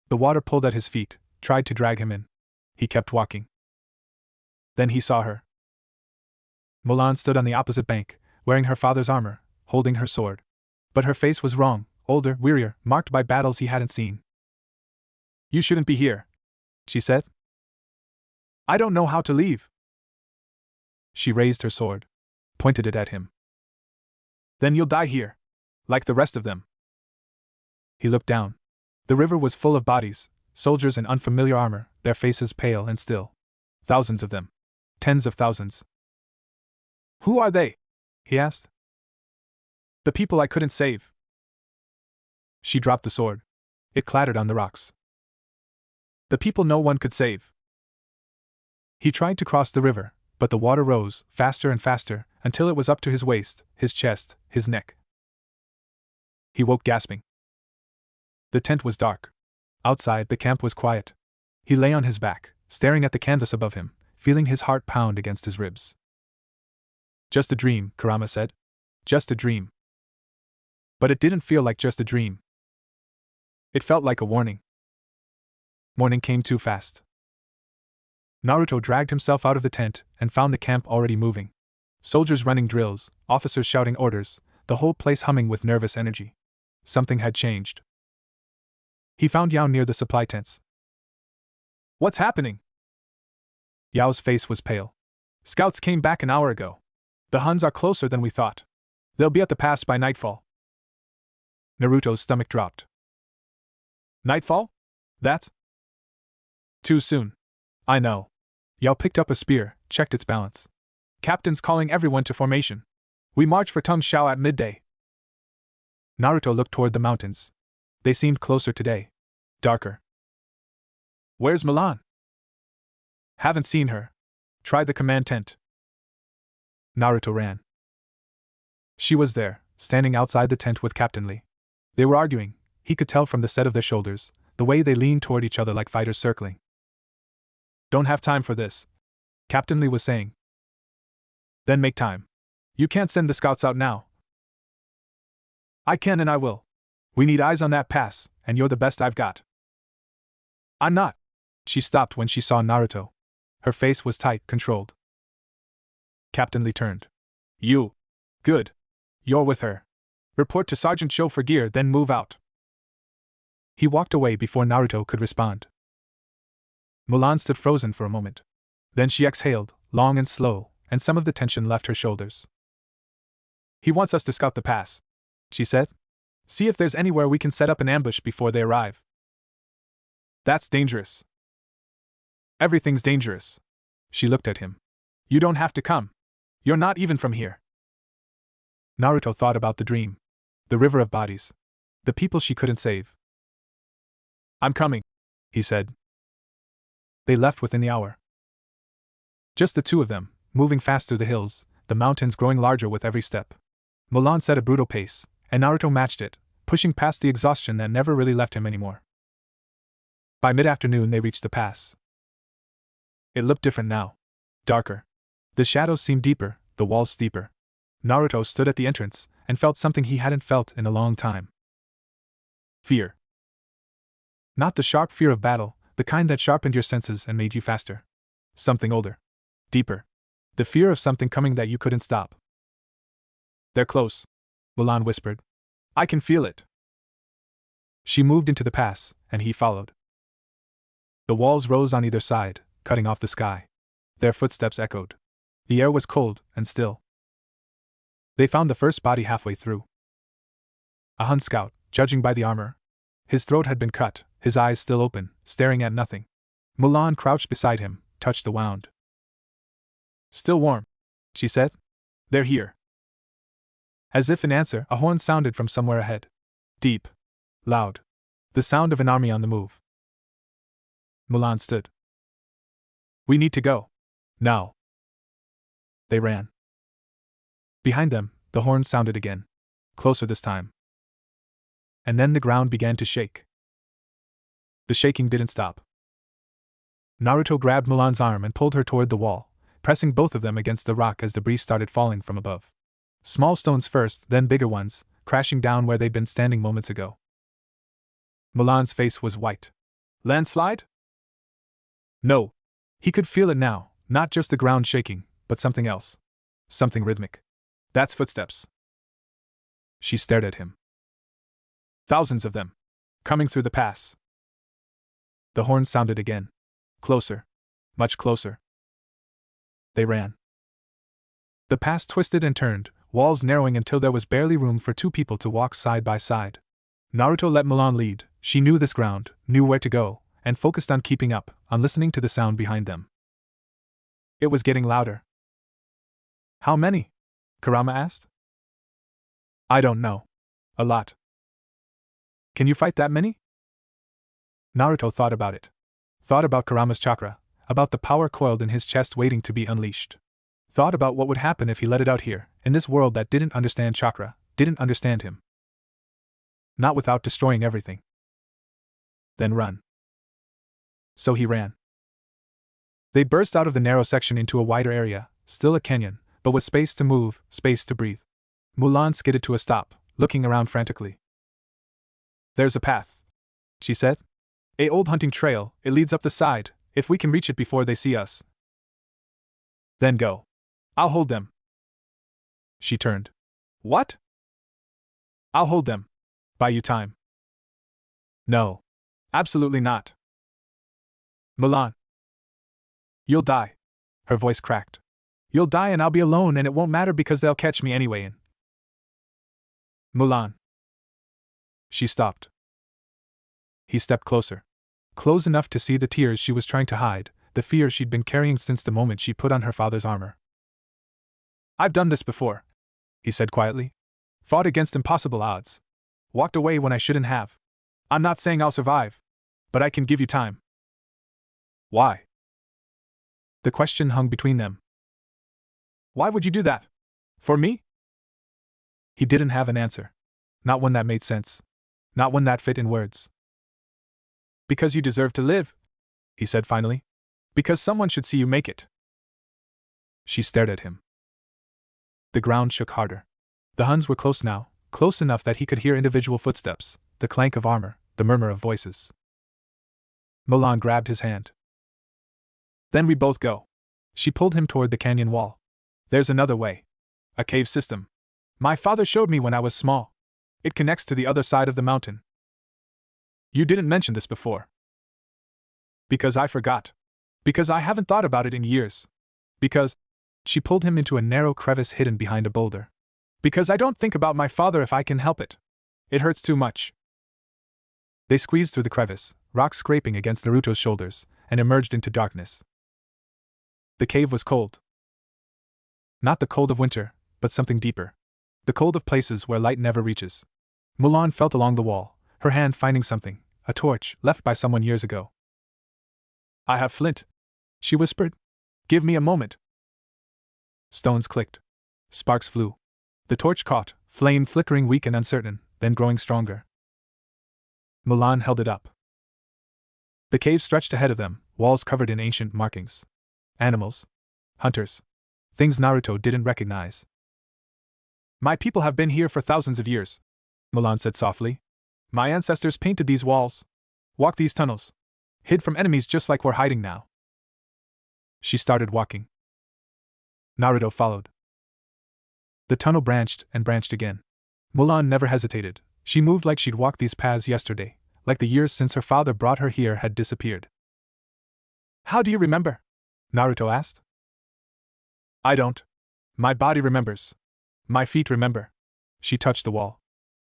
A: The water pulled at his feet, tried to drag him in. He kept walking. Then he saw her. Mulan stood on the opposite bank, wearing her father's armor, holding her sword. But her face was wrong, older, wearier, marked by battles he hadn't seen. You shouldn't be here, she said. I don't know how to leave. She raised her sword, pointed it at him. Then you'll die here, like the rest of them. He looked down. The river was full of bodies, soldiers in unfamiliar armor, their faces pale and still. Thousands of them. Tens of thousands. Who are they? He asked. The people I couldn't save. She dropped the sword. It clattered on the rocks. The people no one could save. He tried to cross the river, but the water rose, faster and faster, until it was up to his waist, his chest, his neck. He woke gasping. The tent was dark. Outside, the camp was quiet. He lay on his back, staring at the canvas above him, feeling his heart pound against his ribs. Just a dream, Kurama said. Just a dream. But it didn't feel like just a dream. It felt like a warning. Morning came too fast. Naruto dragged himself out of the tent and found the camp already moving. Soldiers running drills, officers shouting orders, the whole place humming with nervous energy. Something had changed. He found Yao near the supply tents. What's happening? Yao's face was pale. Scouts came back an hour ago. The Huns are closer than we thought. They'll be at the pass by nightfall. Naruto's stomach dropped. Nightfall? That's too soon. I know. Yao picked up a spear, checked its balance. Captain's calling everyone to formation. We march for Tung Shao at midday. Naruto looked toward the mountains. They seemed closer today. Darker. Where's Mulan? Haven't seen her. Tried the command tent. Naruto ran. She was there, standing outside the tent with Captain Lee. They were arguing, he could tell from the set of their shoulders, the way they leaned toward each other like fighters circling. Don't have time for this, Captain Lee was saying. Then make time. You can't send the scouts out now. I can and I will. We need eyes on that pass, and you're the best I've got. I'm not. She stopped when she saw Naruto. Her face was tight, controlled. Captain Lee turned. You. Good. You're with her. Report to Sergeant Cho for gear, then move out. He walked away before Naruto could respond. Mulan stood frozen for a moment. Then she exhaled, long and slow, and some of the tension left her shoulders. He wants us to scout the pass, she said. See if there's anywhere we can set up an ambush before they arrive. That's dangerous. Everything's dangerous. She looked at him. You don't have to come. You're not even from here. Naruto thought about the dream. The river of bodies. The people she couldn't save. I'm coming, he said. They left within the hour. Just the two of them, moving fast through the hills, the mountains growing larger with every step. Mulan set a brutal pace, and Naruto matched it, pushing past the exhaustion that never really left him anymore. By mid-afternoon they reached the pass. It looked different now. Darker. The shadows seemed deeper, the walls steeper. Naruto stood at the entrance, and felt something he hadn't felt in a long time. Fear. Not the sharp fear of battle, the kind that sharpened your senses and made you faster. Something older. Deeper. The fear of something coming that you couldn't stop. They're close, Mulan whispered. I can feel it. She moved into the pass, and he followed. The walls rose on either side, cutting off the sky. Their footsteps echoed. The air was cold and still. They found the first body halfway through. A Hun scout, judging by the armor. His throat had been cut, his eyes still open, staring at nothing. Mulan crouched beside him, touched the wound. Still warm, she said. They're here. As if in answer, a horn sounded from somewhere ahead. Deep. Loud. The sound of an army on the move. Mulan stood. We need to go. Now. They ran. Behind them, the horn sounded again. Closer this time. And then the ground began to shake. The shaking didn't stop. Naruto grabbed Mulan's arm and pulled her toward the wall, pressing both of them against the rock as debris started falling from above. Small stones first, then bigger ones, crashing down where they'd been standing moments ago. Mulan's face was white. Landslide? No. He could feel it now, not just the ground shaking, but something else. Something rhythmic. That's footsteps. She stared at him. Thousands of them. Coming through the pass. The horn sounded again. Closer. Much closer. They ran. The pass twisted and turned, walls narrowing until there was barely room for two people to walk side by side. Naruto let Mulan lead. She knew this ground, knew where to go, and focused on keeping up, on listening to the sound behind them. It was getting louder. How many? Kurama asked. I don't know. A lot. Can you fight that many? Naruto thought about it. Thought about Kurama's chakra, about the power coiled in his chest waiting to be unleashed. Thought about what would happen if he let it out here, in this world that didn't understand chakra, didn't understand him. Not without destroying everything. Then run. So he ran. They burst out of the narrow section into a wider area, still a canyon, but with space to move, space to breathe. Mulan skidded to a stop, looking around frantically. There's a path, she said. A old hunting trail, it leads up the side, if we can reach it before they see us. Then go. I'll hold them. She turned. What? I'll hold them. Buy you time. No. Absolutely not. Mulan. You'll die. Her voice cracked. You'll die and I'll be alone and it won't matter because they'll catch me anyway and… Mulan. She stopped. He stepped closer. Close enough to see the tears she was trying to hide, the fear she'd been carrying since the moment she put on her father's armor. I've done this before. he said quietly. Fought against impossible odds. Walked away when I shouldn't have. I'm not saying I'll survive, but I can give you time. Why? The question hung between them. Why would you do that? For me? He didn't have an answer. Not one that made sense. Not one that fit in words. Because you deserve to live, he said finally. Because someone should see you make it. She stared at him. The ground shook harder. The Huns were close now, close enough that he could hear individual footsteps, the clank of armor, the murmur of voices. Mulan grabbed his hand. Then we both go. She pulled him toward the canyon wall. There's another way. A cave system. My father showed me when I was small. It connects to the other side of the mountain. You didn't mention this before. Because I forgot. Because I haven't thought about it in years. Because. She pulled him into a narrow crevice hidden behind a boulder. Because I don't think about my father if I can help it. It hurts too much. They squeezed through the crevice, rocks scraping against Naruto's shoulders, and emerged into darkness. The cave was cold. Not the cold of winter, but something deeper. The cold of places where light never reaches. Mulan felt along the wall, her hand finding something, a torch left by someone years ago. I have flint, she whispered. Give me a moment. Stones clicked. Sparks flew. The torch caught, flame flickering weak and uncertain, then growing stronger. Mulan held it up. The cave stretched ahead of them, walls covered in ancient markings. Animals. Hunters. Things Naruto didn't recognize. My people have been here for thousands of years, Mulan said softly. My ancestors painted these walls, walked these tunnels, hid from enemies just like we're hiding now. She started walking. Naruto followed. The tunnel branched and branched again. Mulan never hesitated. She moved like she'd walked these paths yesterday, like the years since her father brought her here had disappeared. How do you remember? Naruto asked. I don't. My body remembers. My feet remember. She touched the wall.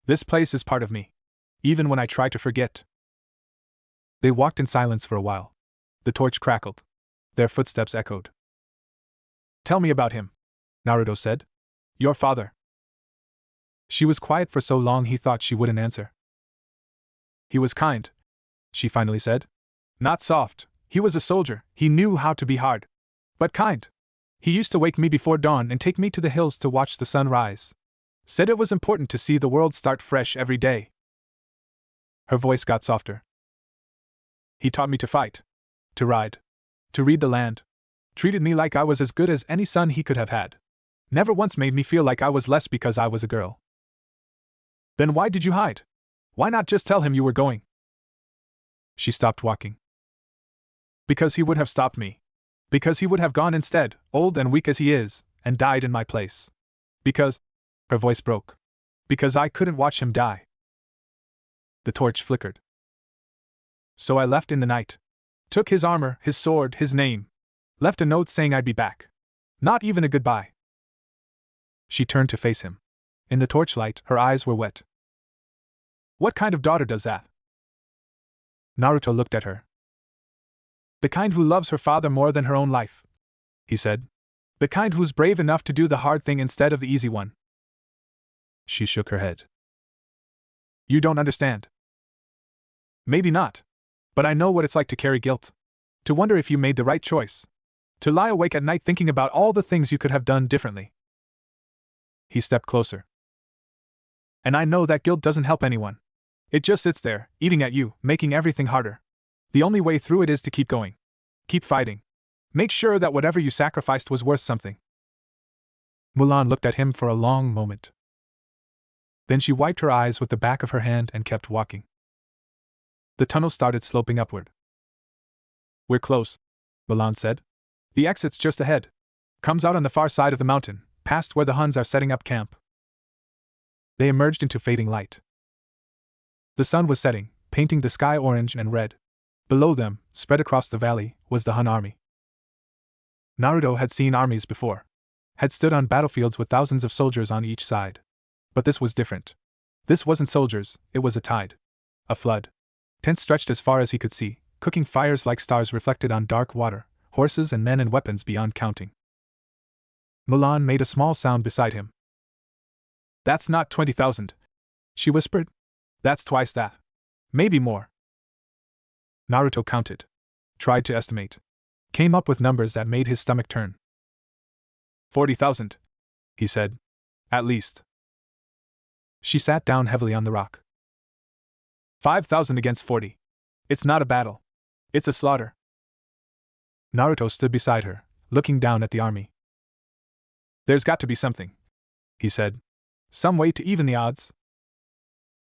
A: This place is part of me. Even when I try to forget. They walked in silence for a while. The torch crackled. Their footsteps echoed. Tell me about him, Naruto said. Your father. She was quiet for so long he thought she wouldn't answer. He was kind, she finally said. Not soft. He was a soldier. He knew how to be hard. But kind. He used to wake me before dawn and take me to the hills to watch the sun rise. Said it was important to see the world start fresh every day. Her voice got softer. He taught me to fight. To ride. To read the land. Treated me like I was as good as any son he could have had. Never once made me feel like I was less because I was a girl. Then why did you hide? Why not just tell him you were going? She stopped walking. Because he would have stopped me. Because he would have gone instead, old and weak as he is, and died in my place. Because. Her voice broke. Because I couldn't watch him die. The torch flickered. So I left in the night. Took his armor, his sword, his name. Left a note saying I'd be back. Not even a goodbye. She turned to face him. In the torchlight, her eyes were wet. What kind of daughter does that? Naruto looked at her. The kind who loves her father more than her own life, he said. The kind who's brave enough to do the hard thing instead of the easy one. She shook her head. You don't understand. Maybe not. But I know what it's like to carry guilt. To wonder if you made the right choice. To lie awake at night thinking about all the things you could have done differently. He stepped closer. And I know that guilt doesn't help anyone. It just sits there, eating at you, making everything harder. The only way through it is to keep going. Keep fighting. Make sure that whatever you sacrificed was worth something. Mulan looked at him for a long moment. Then she wiped her eyes with the back of her hand and kept walking. The tunnel started sloping upward. We're close, Mulan said. The exit's just ahead. Comes out on the far side of the mountain, past where the Huns are setting up camp. They emerged into fading light. The sun was setting, painting the sky orange and red. Below them, spread across the valley, was the Hun army. Naruto had seen armies before. Had stood on battlefields with thousands of soldiers on each side. But this was different. This wasn't soldiers, it was a tide. A flood. Tents stretched as far as he could see, cooking fires like stars reflected on dark water, horses and men and weapons beyond counting. Mulan made a small sound beside him. That's not 20,000, she whispered. That's twice that. Maybe more. Naruto counted. Tried to estimate. Came up with numbers that made his stomach turn. 40,000, he said. At least. She sat down heavily on the rock. 5,000 against 40. It's not a battle. It's a slaughter. Naruto stood beside her, looking down at the army. There's got to be something, he said. Some way to even the odds.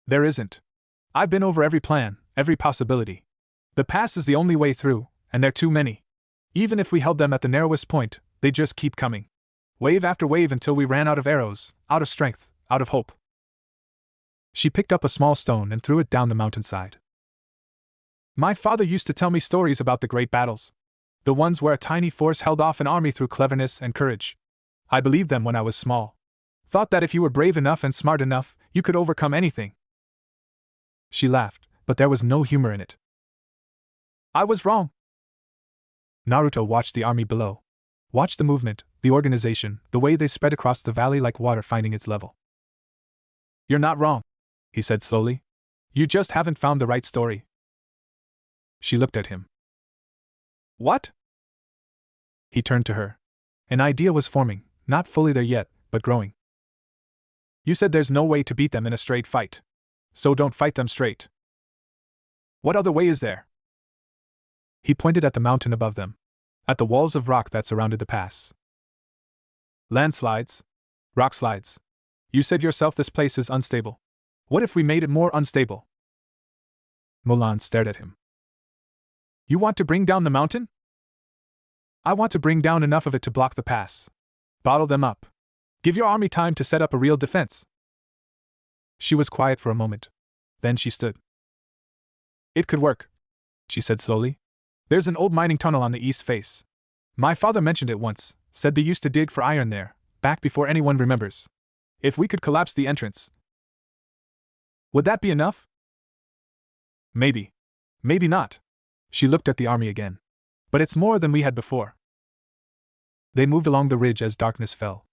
A: There isn't. I've been over every plan, every possibility. The pass is the only way through, and they're too many. Even if we held them at the narrowest point, they just keep coming. Wave after wave until we ran out of arrows, out of strength, out of hope. She picked up a small stone and threw it down the mountainside. My father used to tell me stories about the great battles. The ones where a tiny force held off an army through cleverness and courage. I believed them when I was small. Thought that if you were brave enough and smart enough, you could overcome anything. She laughed, but there was no humor in it. I was wrong. Naruto watched the army below. Watched the movement, the organization, the way they spread across the valley like water finding its level. You're not wrong, he said slowly. You just haven't found the right story. She looked at him. What? He turned to her. An idea was forming, not fully there yet, but growing. You said there's no way to beat them in a straight fight. So don't fight them straight. What other way is there? He pointed at the mountain above them. At the walls of rock that surrounded the pass. Landslides. Rock slides. You said yourself this place is unstable. What if we made it more unstable? Mulan stared at him. You want to bring down the mountain? I want to bring down enough of it to block the pass. Bottle them up. Give your army time to set up a real defense. She was quiet for a moment. Then she stood. It could work, she said slowly. There's an old mining tunnel on the east face. My father mentioned it once, said they used to dig for iron there, back before anyone remembers. If we could collapse the entrance. Would that be enough? Maybe. Maybe not. She looked at the army again. But it's more than we had before. They moved along the ridge as darkness fell.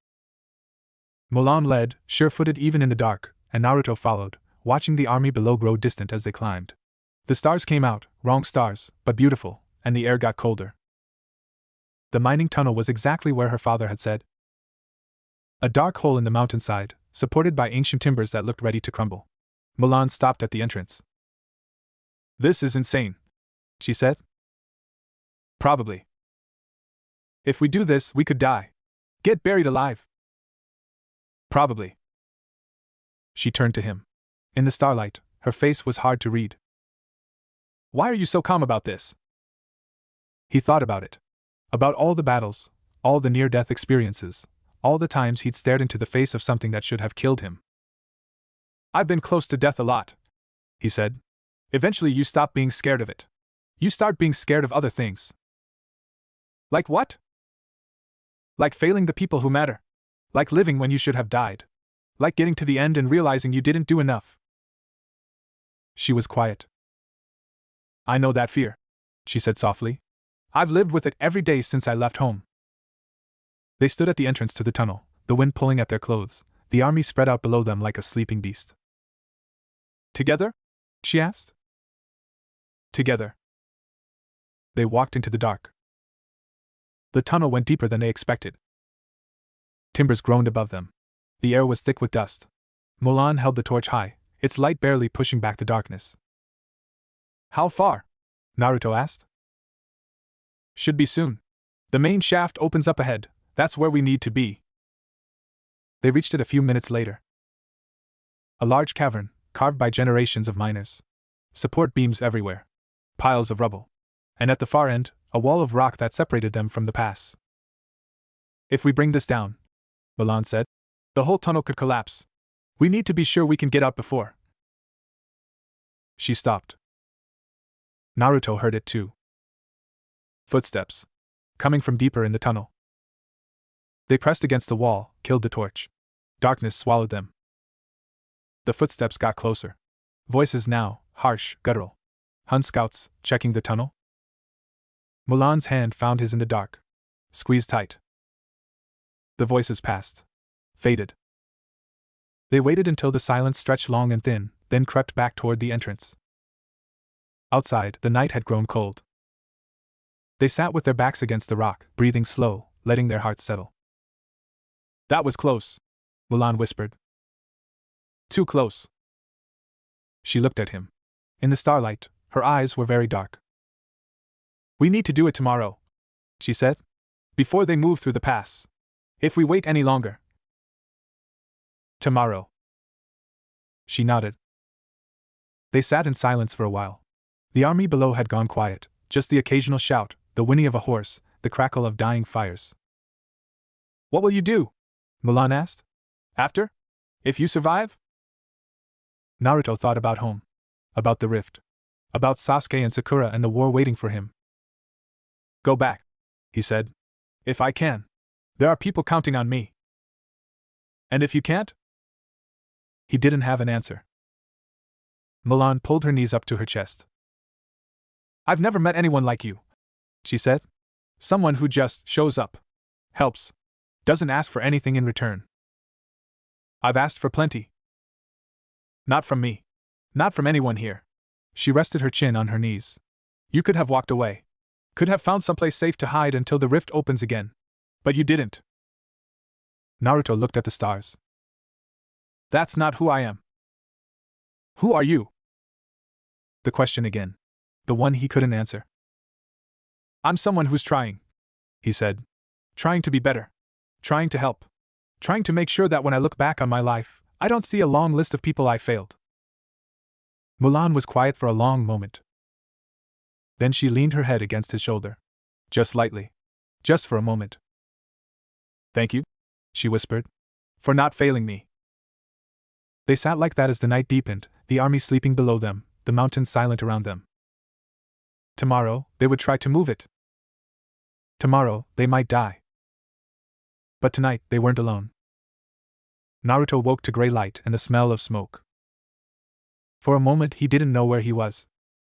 A: Mulan led, sure-footed even in the dark, and Naruto followed, watching the army below grow distant as they climbed. The stars came out, wrong stars, but beautiful, and the air got colder. The mining tunnel was exactly where her father had said. A dark hole in the mountainside, supported by ancient timbers that looked ready to crumble. Mulan stopped at the entrance. This is insane, she said. Probably. If we do this, we could die. Get buried alive. Probably. She turned to him. In the starlight, her face was hard to read. Why are you so calm about this? He thought about it. About all the battles, all the near-death experiences, all the times he'd stared into the face of something that should have killed him. I've been close to death a lot, he said. Eventually you stop being scared of it. You start being scared of other things. Like what? Like failing the people who matter. Like living when you should have died. Like getting to the end and realizing you didn't do enough. She was quiet. I know that fear, she said softly. I've lived with it every day since I left home. They stood at the entrance to the tunnel, the wind pulling at their clothes, the army spread out below them like a sleeping beast. Together? She asked. Together. They walked into the dark. The tunnel went deeper than they expected. Timbers groaned above them. The air was thick with dust. Mulan held the torch high, its light barely pushing back the darkness. How far? Naruto asked. Should be soon. The main shaft opens up ahead, that's where we need to be. They reached it a few minutes later. A large cavern, carved by generations of miners. Support beams everywhere. Piles of rubble. And at the far end, a wall of rock that separated them from the pass. If we bring this down, Mulan said, the whole tunnel could collapse. We need to be sure we can get out before. She stopped. Naruto heard it too. Footsteps. Coming from deeper in the tunnel. They pressed against the wall, killed the torch. Darkness swallowed them. The footsteps got closer. Voices now, harsh, guttural. Hun scouts, checking the tunnel. Mulan's hand found his in the dark. Squeezed tight. The voices passed. Faded. They waited until the silence stretched long and thin, then crept back toward the entrance. Outside, the night had grown cold. They sat with their backs against the rock, breathing slow, letting their hearts settle. That was close, Mulan whispered. Too close. She looked at him. In the starlight, her eyes were very dark. We need to do it tomorrow, she said, before they move through the pass. If we wait any longer. Tomorrow. She nodded. They sat in silence for a while. The army below had gone quiet, just the occasional shout, the whinny of a horse, the crackle of dying fires. What will you do? Mulan asked. After? If you survive? Naruto thought about home. About the rift. About Sasuke and Sakura and the war waiting for him. Go back, he said. If I can. There are people counting on me. And if you can't? He didn't have an answer. Mulan pulled her knees up to her chest. I've never met anyone like you, she said. Someone who just shows up. Helps. Doesn't ask for anything in return. I've asked for plenty. Not from me. Not from anyone here. She rested her chin on her knees. You could have walked away. Could have found someplace safe to hide until the rift opens again. But you didn't. Naruto looked at the stars. That's not who I am. Who are you? The question again. The one he couldn't answer. I'm someone who's trying, he said. Trying to be better. Trying to help. Trying to make sure that when I look back on my life, I don't see a long list of people I failed. Mulan was quiet for a long moment. Then she leaned her head against his shoulder. Just lightly. Just for a moment. Thank you, she whispered, for not failing me. They sat like that as the night deepened, the army sleeping below them, the mountains silent around them. Tomorrow, they would try to move it. Tomorrow, they might die. But tonight, they weren't alone. Naruto woke to gray light and the smell of smoke. For a moment, he didn't know where he was.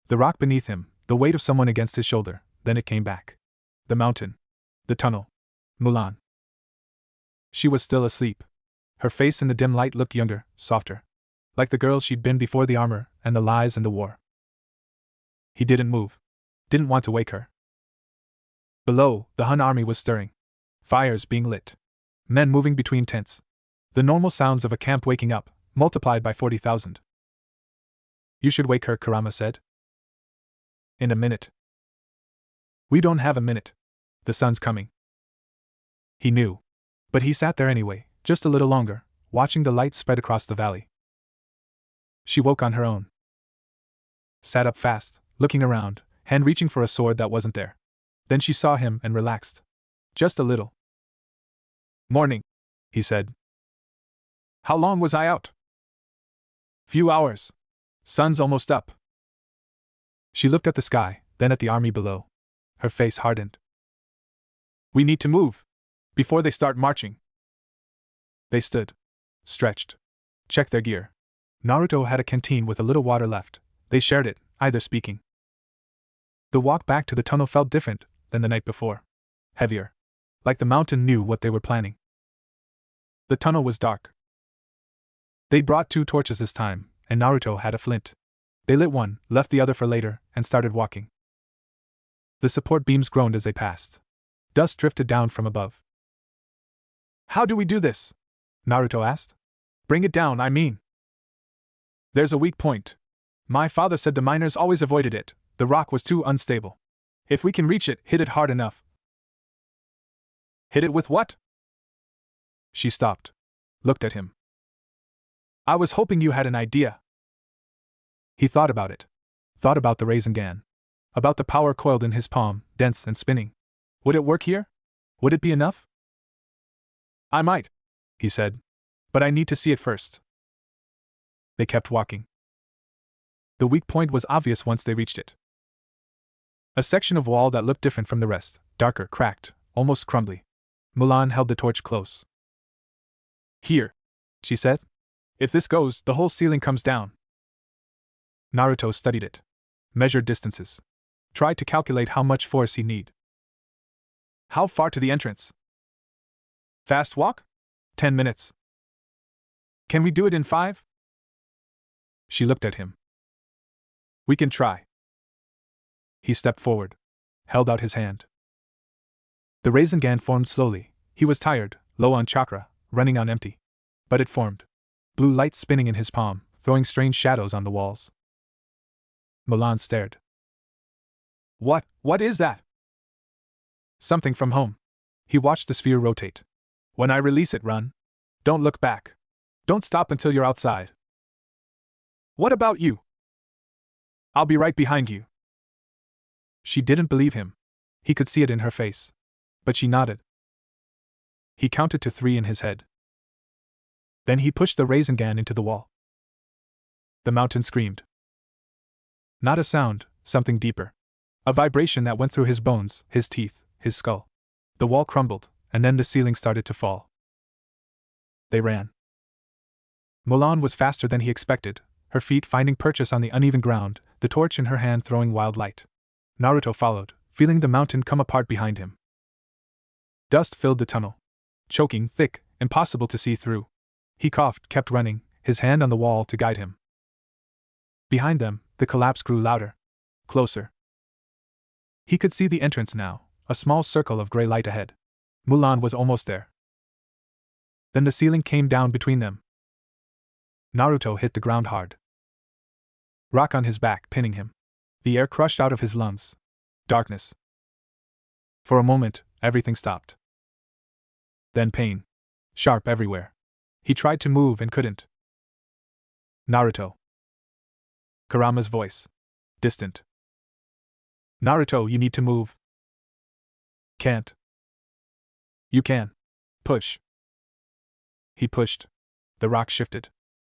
A: The rock beneath him, the weight of someone against his shoulder, then it came back. The mountain. The tunnel. Mulan. She was still asleep. Her face in the dim light looked younger, softer. Like the girl she'd been before the armor, and the lies and the war. He didn't move. Didn't want to wake her. Below, the Hun army was stirring. Fires being lit. Men moving between tents. The normal sounds of a camp waking up, multiplied by 40,000. You should wake her, Kurama said. In a minute. We don't have a minute. The sun's coming. He knew. But he sat there anyway, just a little longer, watching the light spread across the valley. She woke on her own. Sat up fast, looking around, hand reaching for a sword that wasn't there. Then she saw him and relaxed. Just a little. Morning, he said. How long was I out? Few hours. Sun's almost up. She looked at the sky, then at the army below. Her face hardened. We need to move. Before they start marching. They stood. Stretched. Checked their gear. Naruto had a canteen with a little water left. They shared it, either speaking. The walk back to the tunnel felt different than the night before. Heavier. Like the mountain knew what they were planning. The tunnel was dark. They'd brought 2 torches this time, and Naruto had a flint. They lit one, left the other for later, and started walking. The support beams groaned as they passed. Dust drifted down from above. How do we do this? Naruto asked. Bring it down, I mean. There's a weak point. My father said the miners always avoided it. The rock was too unstable. If we can reach it, hit it hard enough. Hit it with what? She stopped. Looked at him. I was hoping you had an idea. He thought about it. Thought about the Rasengan. About the power coiled in his palm, dense and spinning. Would it work here? Would it be enough? I might, he said. But I need to see it first. They kept walking. The weak point was obvious once they reached it. A section of wall that looked different from the rest, darker, cracked, almost crumbly. Mulan held the torch close. Here, she said. If this goes, the whole ceiling comes down. Naruto studied it. Measured distances. Tried to calculate how much force he'd need. How far to the entrance? Fast walk? 10 minutes. Can we do it in 5? She looked at him. We can try. He stepped forward, held out his hand. The Rasengan formed slowly. He was tired, low on chakra, running on empty. But it formed. Blue light spinning in his palm, throwing strange shadows on the walls. Mulan stared. What is that? Something from home. He watched the sphere rotate. When I release it, run. Don't look back. Don't stop until you're outside. What about you? I'll be right behind you. She didn't believe him. He could see it in her face. But she nodded. He counted to 3 in his head. Then he pushed the Rasengan into the wall. The mountain screamed. Not a sound, something deeper. A vibration that went through his bones, his teeth, his skull. The wall crumbled, and then the ceiling started to fall. They ran. Mulan was faster than he expected, her feet finding purchase on the uneven ground, the torch in her hand throwing wild light. Naruto followed, feeling the mountain come apart behind him. Dust filled the tunnel. Choking, thick, impossible to see through. He coughed, kept running, his hand on the wall to guide him. Behind them, the collapse grew louder. Closer. He could see the entrance now, a small circle of gray light ahead. Mulan was almost there. Then the ceiling came down between them. Naruto hit the ground hard. Rock on his back, pinning him. The air crushed out of his lungs. Darkness. For a moment, everything stopped. Then pain. Sharp everywhere. He tried to move and couldn't. Naruto. Kurama's voice. Distant. Naruto, you need to move. Can't. You can. Push. He pushed. The rock shifted.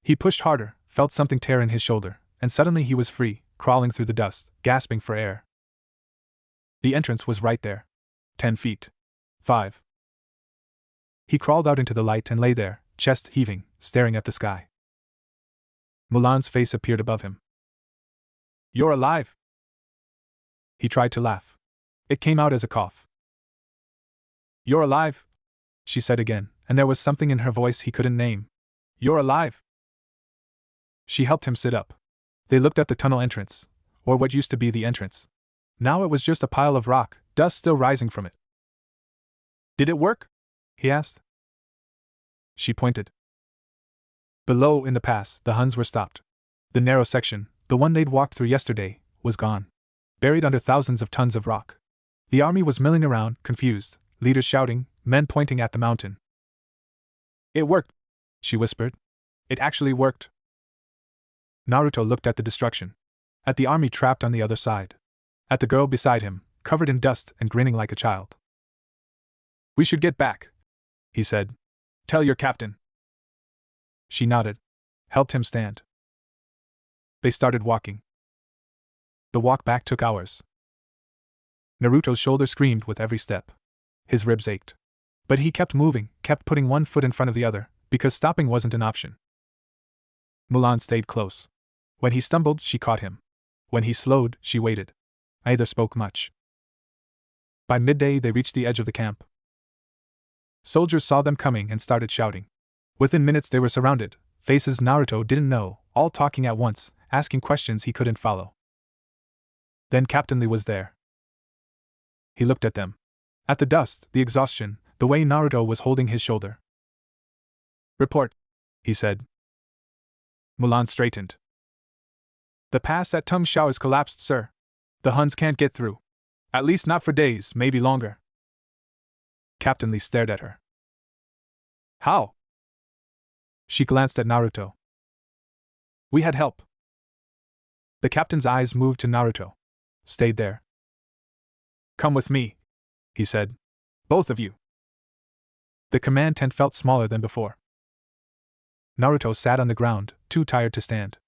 A: He pushed harder, felt something tear in his shoulder, and suddenly he was free, crawling through the dust, gasping for air. The entrance was right there. 10 feet. 5. He crawled out into the light and lay there, chest heaving, staring at the sky. Mulan's face appeared above him. You're alive! He tried to laugh. It came out as a cough. You're alive, she said again, and there was something in her voice he couldn't name. You're alive! She helped him sit up. They looked at the tunnel entrance, or what used to be the entrance. Now it was just a pile of rock, dust still rising from it. Did it work? He asked. She pointed. Below, in the pass, the Huns were stopped. The narrow section, the one they'd walked through yesterday, was gone. Buried under thousands of tons of rock. The army was milling around, confused, leaders shouting, men pointing at the mountain. It worked, she whispered. It actually worked. Naruto looked at the destruction. At the army trapped on the other side. At the girl beside him, covered in dust and grinning like a child. We should get back, he said. Tell your captain. She nodded. Helped him stand. They started walking. The walk back took hours. Naruto's shoulder screamed with every step. His ribs ached. But he kept moving, kept putting one foot in front of the other, because stopping wasn't an option. Mulan stayed close. When he stumbled, she caught him. When he slowed, she waited. Neither spoke much. By midday, they reached the edge of the camp. Soldiers saw them coming and started shouting. Within minutes, they were surrounded, faces Naruto didn't know, all talking at once, asking questions he couldn't follow. Then Captain Lee was there. He looked at them. At the dust, the exhaustion, the way Naruto was holding his shoulder. Report, he said. Mulan straightened. The pass at Tung Shao is collapsed, sir. The Huns can't get through. At least not for days, maybe longer. Captain Lee stared at her. How? She glanced at Naruto. We had help. The captain's eyes moved to Naruto. Stayed there. Come with me, he said. Both of you. The command tent felt smaller than before. Naruto sat on the ground, too tired to stand.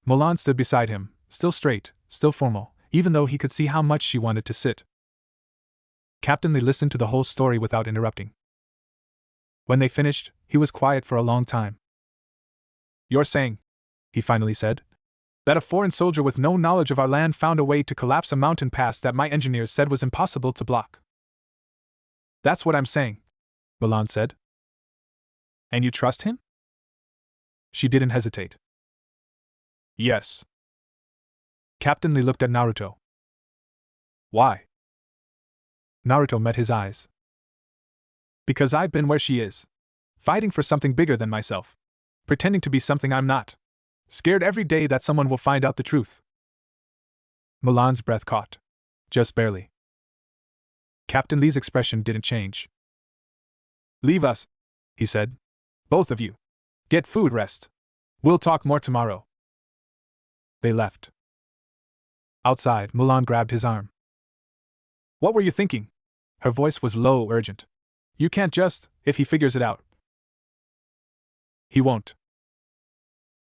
A: Mulan stood beside him, still straight, still formal, even though he could see how much she wanted to sit. Captain Lee listened to the whole story without interrupting. When they finished, he was quiet for a long time. You're saying, he finally said, that a foreign soldier with no knowledge of our land found a way to collapse a mountain pass that my engineers said was impossible to block. That's what I'm saying, Mulan said. And you trust him? She didn't hesitate. Yes. Captain Lee looked at Naruto. Why? Naruto met his eyes. Because I've been where she is. Fighting for something bigger than myself. Pretending to be something I'm not. Scared every day that someone will find out the truth. Mulan's breath caught. Just barely. Captain Lee's expression didn't change. Leave us, he said. Both of you. Get food, rest. We'll talk more tomorrow. They left. Outside, Mulan grabbed his arm. What were you thinking? Her voice was low, urgent. You can't just, if he figures it out. He won't.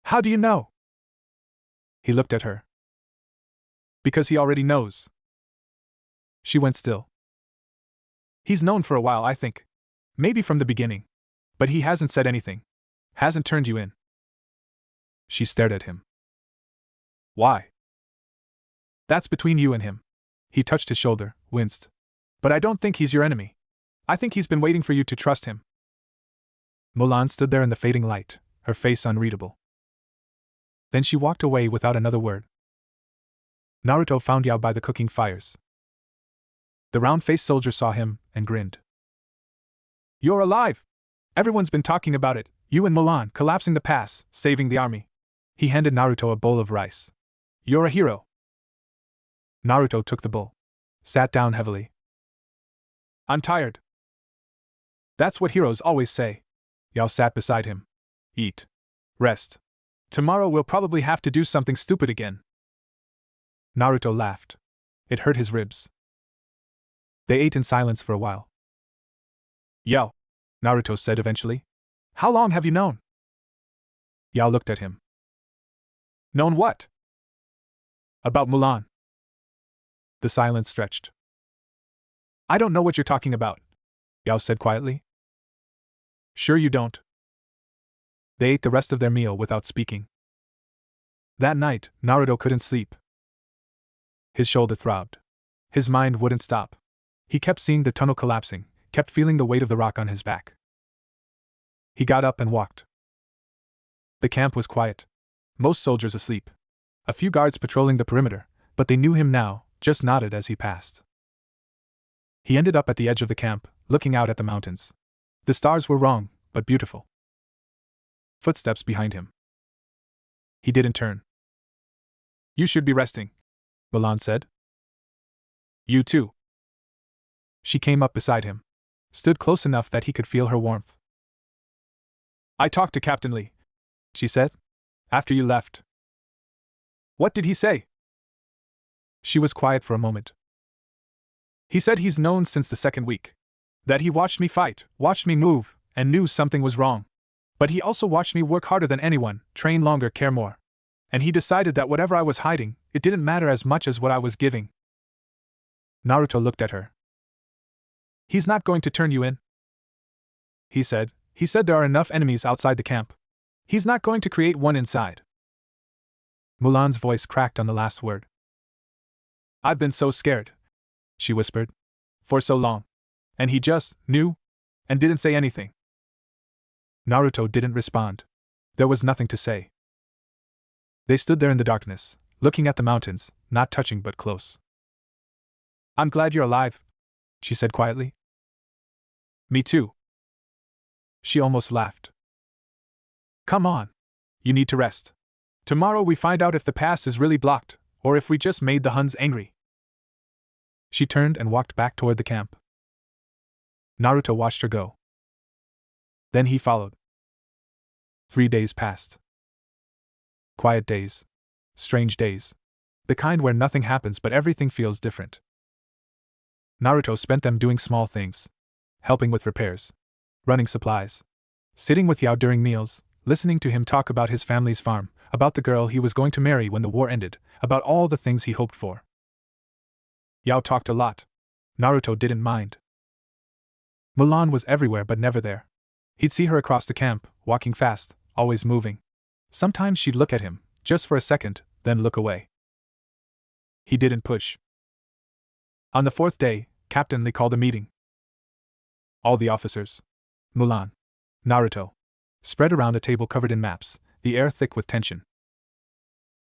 A: How do you know? He looked at her. Because he already knows. She went still. He's known for a while, I think. Maybe from the beginning. But he hasn't said anything. Hasn't turned you in. She stared at him. Why? That's between you and him. He touched his shoulder, winced. But I don't think he's your enemy. I think he's been waiting for you to trust him. Mulan stood there in the fading light, her face unreadable. Then she walked away without another word. Naruto found Yao by the cooking fires. The round-faced soldier saw him and grinned. You're alive! Everyone's been talking about it, you and Mulan collapsing the pass, saving the army. He handed Naruto a bowl of rice. You're a hero. Naruto took the bowl. Sat down heavily. I'm tired. That's what heroes always say. Yao sat beside him. Eat. Rest. Tomorrow we'll probably have to do something stupid again. Naruto laughed. It hurt his ribs. They ate in silence for a while. Yao, Naruto said eventually. How long have you known? Yao looked at him. Known what? About Mulan. The silence stretched. I don't know what you're talking about, Yao said quietly. Sure you don't. They ate the rest of their meal without speaking. That night, Naruto couldn't sleep. His shoulder throbbed. His mind wouldn't stop. He kept seeing the tunnel collapsing, kept feeling the weight of the rock on his back. He got up and walked. The camp was quiet. Most soldiers asleep. A few guards patrolling the perimeter, but they knew him now, just nodded as he passed. He ended up at the edge of the camp, looking out at the mountains. The stars were wrong, but beautiful. Footsteps behind him. He didn't turn. You should be resting, Mulan said. You too. She came up beside him. Stood close enough that he could feel her warmth. I talked to Captain Lee, she said, after you left. What did he say? She was quiet for a moment. He said he's known since the second week. That he watched me fight, watched me move, and knew something was wrong. But he also watched me work harder than anyone, train longer, care more. And he decided that whatever I was hiding, it didn't matter as much as what I was giving. Naruto looked at her. He's not going to turn you in? He said there are enough enemies outside the camp. He's not going to create one inside. Mulan's voice cracked on the last word. I've been so scared, she whispered. For so long. And he just knew and didn't say anything. Naruto didn't respond. There was nothing to say. They stood there in the darkness, looking at the mountains, not touching but close. I'm glad you're alive, she said quietly. Me too. She almost laughed. Come on. You need to rest. Tomorrow we find out if the pass is really blocked, or if we just made the Huns angry. She turned and walked back toward the camp. Naruto watched her go. Then he followed. 3 days passed. Quiet days. Strange days. The kind where nothing happens but everything feels different. Naruto spent them doing small things. Helping with repairs. Running supplies. Sitting with Yao during meals, listening to him talk about his family's farm, about the girl he was going to marry when the war ended, about all the things he hoped for. Yao talked a lot. Naruto didn't mind. Mulan was everywhere but never there. He'd see her across the camp, walking fast, always moving. Sometimes she'd look at him, just for a second, then look away. He didn't push. On the 4th day, Captain Lee called a meeting. All the officers, Mulan, Naruto, spread around a table covered in maps, the air thick with tension.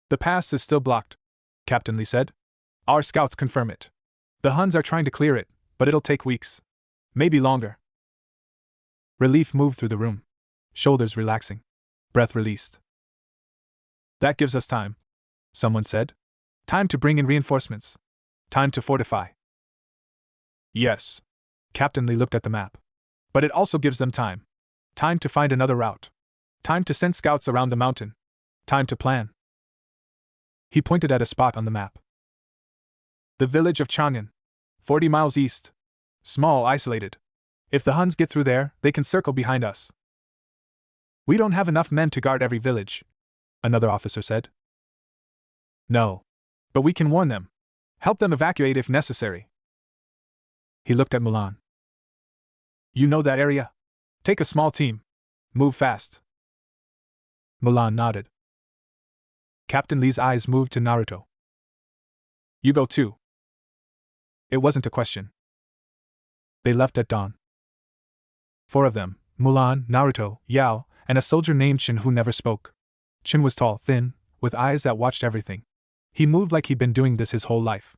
A: The pass is still blocked, Captain Lee said. Our scouts confirm it. The Huns are trying to clear it, but it'll take weeks. Maybe longer. Relief moved through the room. Shoulders relaxing. Breath released. That gives us time, someone said. Time to bring in reinforcements. Time to fortify. Yes. Captain Lee looked at the map. But it also gives them time. Time to find another route. Time to send scouts around the mountain. Time to plan. He pointed at a spot on the map. The village of Chang'an. 40 miles east. Small, isolated. If the Huns get through there, they can circle behind us. We don't have enough men to guard every village, another officer said. No. But we can warn them. Help them evacuate if necessary. He looked at Mulan. You know that area? Take a small team. Move fast. Mulan nodded. Captain Lee's eyes moved to Naruto. You go too. It wasn't a question. They left at dawn. 4 of them, Mulan, Naruto, Yao, and a soldier named Chen who never spoke. Chen was tall, thin, with eyes that watched everything. He moved like he'd been doing this his whole life.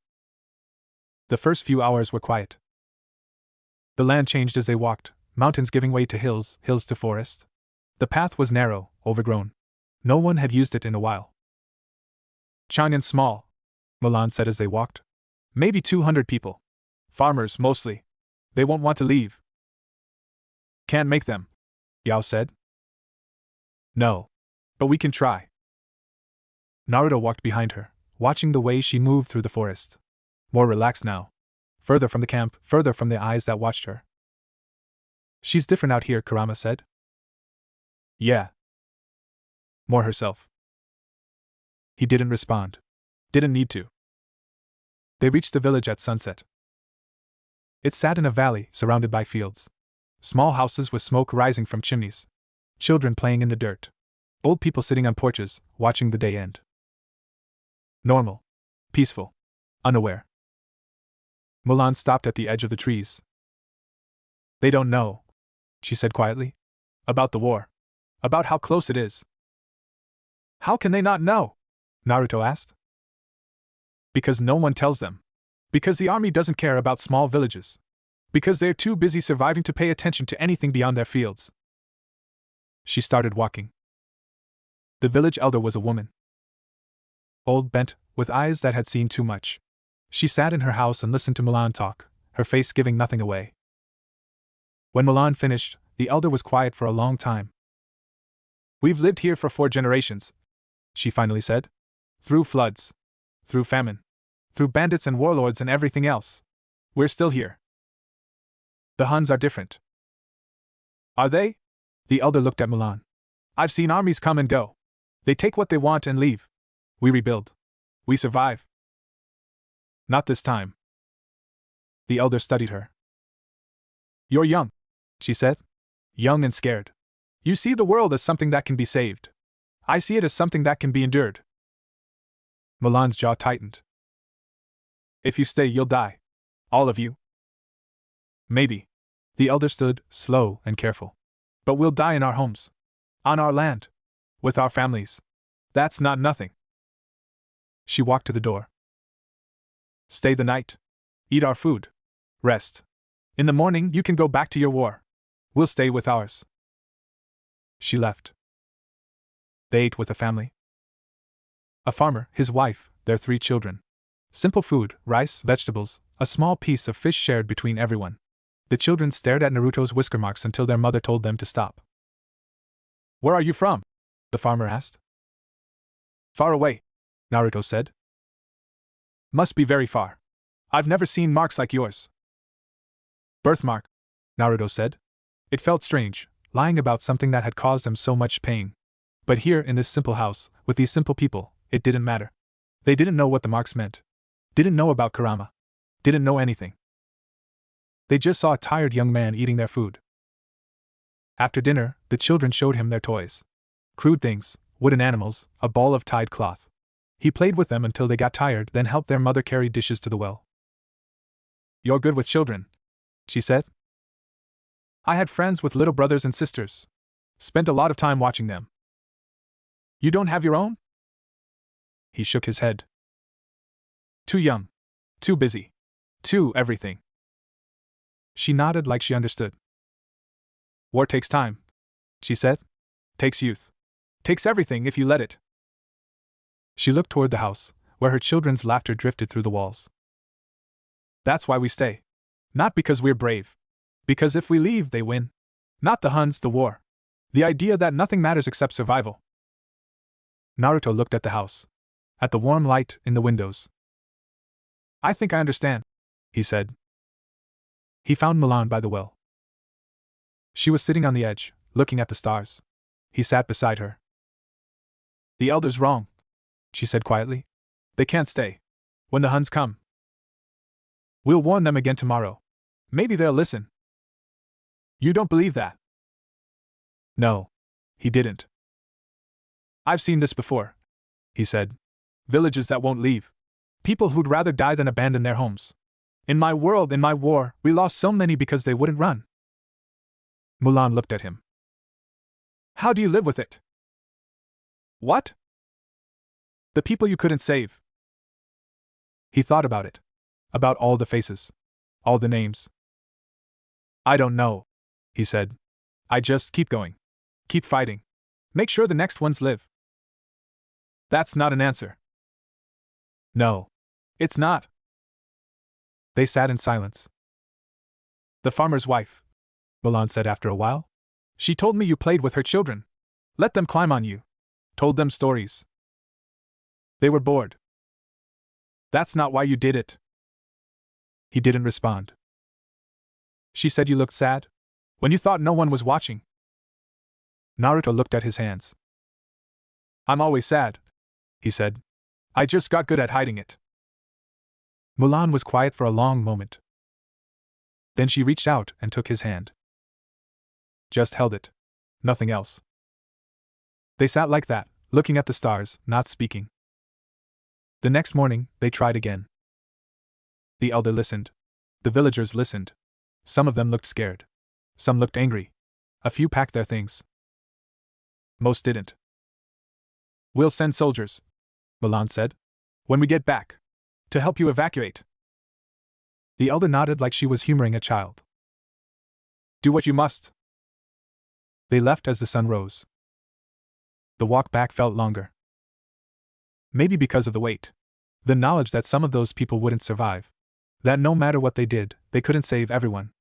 A: The first few hours were quiet. The land changed as they walked, mountains giving way to hills, hills to forest. The path was narrow, overgrown. No one had used it in a while. Chang'an's small, Mulan said as they walked. Maybe 200 people. Farmers, mostly. They won't want to leave. Can't make them, Yao said. No. But we can try. Naruto walked behind her, watching the way she moved through the forest. More relaxed now. Further from the camp, further from the eyes that watched her. She's different out here, Kurama said. Yeah. More herself. He didn't respond. Didn't need to. They reached the village at sunset. It sat in a valley, surrounded by fields. Small houses with smoke rising from chimneys. Children playing in the dirt. Old people sitting on porches, watching the day end. Normal. Peaceful. Unaware. Mulan stopped at the edge of the trees. They don't know, she said quietly. About the war. About how close it is. How can they not know? Naruto asked. Because no one tells them. Because the army doesn't care about small villages. Because they're too busy surviving to pay attention to anything beyond their fields. She started walking. The village elder was a woman. Old, bent, with eyes that had seen too much. She sat in her house and listened to Mulan talk, her face giving nothing away. When Mulan finished, the elder was quiet for a long time. We've lived here for 4 generations, she finally said. Through floods. Through famine. Through bandits and warlords and everything else. We're still here. The Huns are different. Are they? The elder looked at Mulan. I've seen armies come and go. They take what they want and leave. We rebuild. We survive. Not this time. The elder studied her. You're young, she said. Young and scared. You see the world as something that can be saved. I see it as something that can be endured. Mulan's jaw tightened. If you stay, you'll die. All of you. Maybe. The elder stood, slow and careful. But we'll die in our homes. On our land. With our families. That's not nothing. She walked to the door. Stay the night. Eat our food. Rest. In the morning, you can go back to your war. We'll stay with ours. She left. They ate with a family. A farmer, his wife, their 3 children. Simple food, rice, vegetables, a small piece of fish shared between everyone. The children stared at Naruto's whisker marks until their mother told them to stop. Where are you from? The farmer asked. Far away, Naruto said. Must be very far. I've never seen marks like yours. Birthmark, Naruto said. It felt strange, lying about something that had caused them so much pain. But here, in this simple house, with these simple people, it didn't matter. They didn't know what the marks meant. Didn't know about Kurama. Didn't know anything. They just saw a tired young man eating their food. After dinner, the children showed him their toys. Crude things, wooden animals, a ball of tied cloth. He played with them until they got tired, then helped their mother carry dishes to the well. You're good with children, she said. I had friends with little brothers and sisters. Spent a lot of time watching them. You don't have your own? He shook his head. Too young. Too busy. Too everything. She nodded like she understood. War takes time, she said. Takes youth. Takes everything if you let it. She looked toward the house, where her children's laughter drifted through the walls. That's why we stay. Not because we're brave. Because if we leave, they win. Not the Huns, the war. The idea that nothing matters except survival. Naruto looked at the house. At the warm light in the windows. I think I understand, he said. He found Mulan by the well. She was sitting on the edge, looking at the stars. He sat beside her. The elder's wrong, she said quietly. They can't stay. When the Huns come, we'll warn them again tomorrow. Maybe they'll listen. You don't believe that? No, he didn't. I've seen this before, he said. Villages that won't leave. People who'd rather die than abandon their homes. In my world, in my war, we lost so many because they wouldn't run. Mulan looked at him. How do you live with it? What? The people you couldn't save. He thought about it. About all the faces. All the names. I don't know, he said. I just keep going. Keep fighting. Make sure the next ones live. That's not an answer. No. It's not. They sat in silence. The farmer's wife, Mulan said after a while. She told me you played with her children. Let them climb on you. Told them stories. They were bored. That's not why you did it. He didn't respond. She said you looked sad? When you thought no one was watching. Naruto looked at his hands. I'm always sad, he said. I just got good at hiding it. Mulan was quiet for a long moment. Then she reached out and took his hand. Just held it. Nothing else. They sat like that, looking at the stars, not speaking. The next morning, they tried again. The elder listened. The villagers listened. Some of them looked scared. Some looked angry. A few packed their things. Most didn't. We'll send soldiers, Mulan said. When we get back. To help you evacuate. The elder nodded like she was humoring a child. Do what you must. They left as the sun rose. The walk back felt longer. Maybe because of the weight. The knowledge that some of those people wouldn't survive. That no matter what they did, they couldn't save everyone.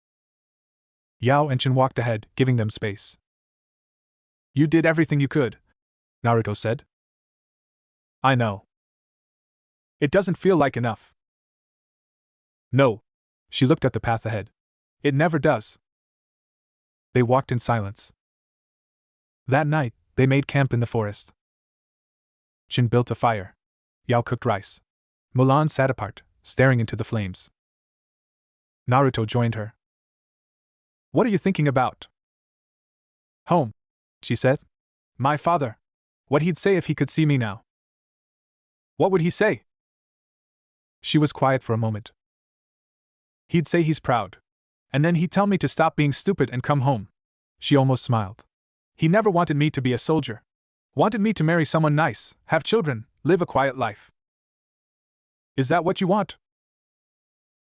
A: Yao and Chen walked ahead, giving them space. You did everything you could, Naruto said. I know. It doesn't feel like enough. No. She looked at the path ahead. It never does. They walked in silence. That night, they made camp in the forest. Chen built a fire. Yao cooked rice. Mulan sat apart, staring into the flames. Naruto joined her. What are you thinking about? Home, she said. My father. What he'd say if he could see me now. What would he say? She was quiet for a moment. He'd say he's proud. And then he'd tell me to stop being stupid and come home. She almost smiled. He never wanted me to be a soldier. Wanted me to marry someone nice, have children, live a quiet life. Is that what you want?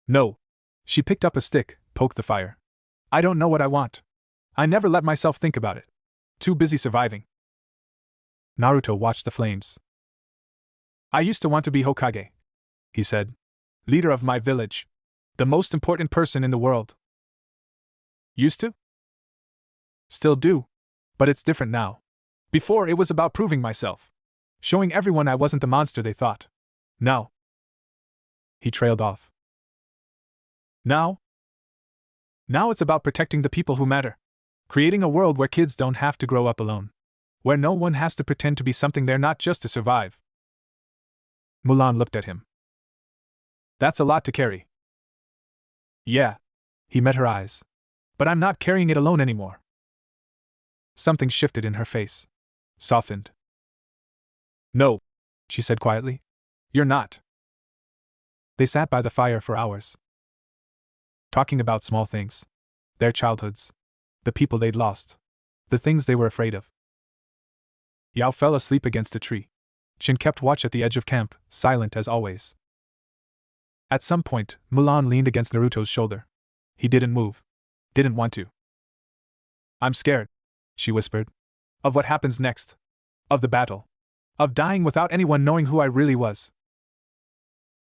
A: No. She picked up a stick, poked the fire. I don't know what I want. I never let myself think about it. Too busy surviving. Naruto watched the flames. I used to want to be Hokage, he said. Leader of my village. The most important person in the world. Used to? Still do. But it's different now. Before it was about proving myself. Showing everyone I wasn't the monster they thought. Now. He trailed off. Now? Now it's about protecting the people who matter. Creating a world where kids don't have to grow up alone. Where no one has to pretend to be something they're not just to survive. Mulan looked at him. That's a lot to carry. Yeah. He met her eyes. But I'm not carrying it alone anymore. Something shifted in her face. Softened. No, she said quietly. You're not. They sat by the fire for hours. Talking about small things. Their childhoods. The people they'd lost. The things they were afraid of. Yao fell asleep against a tree. Chin kept watch at the edge of camp, silent as always. At some point, Mulan leaned against Naruto's shoulder. He didn't move. Didn't want to. I'm scared, she whispered. Of what happens next. Of the battle. Of dying without anyone knowing who I really was.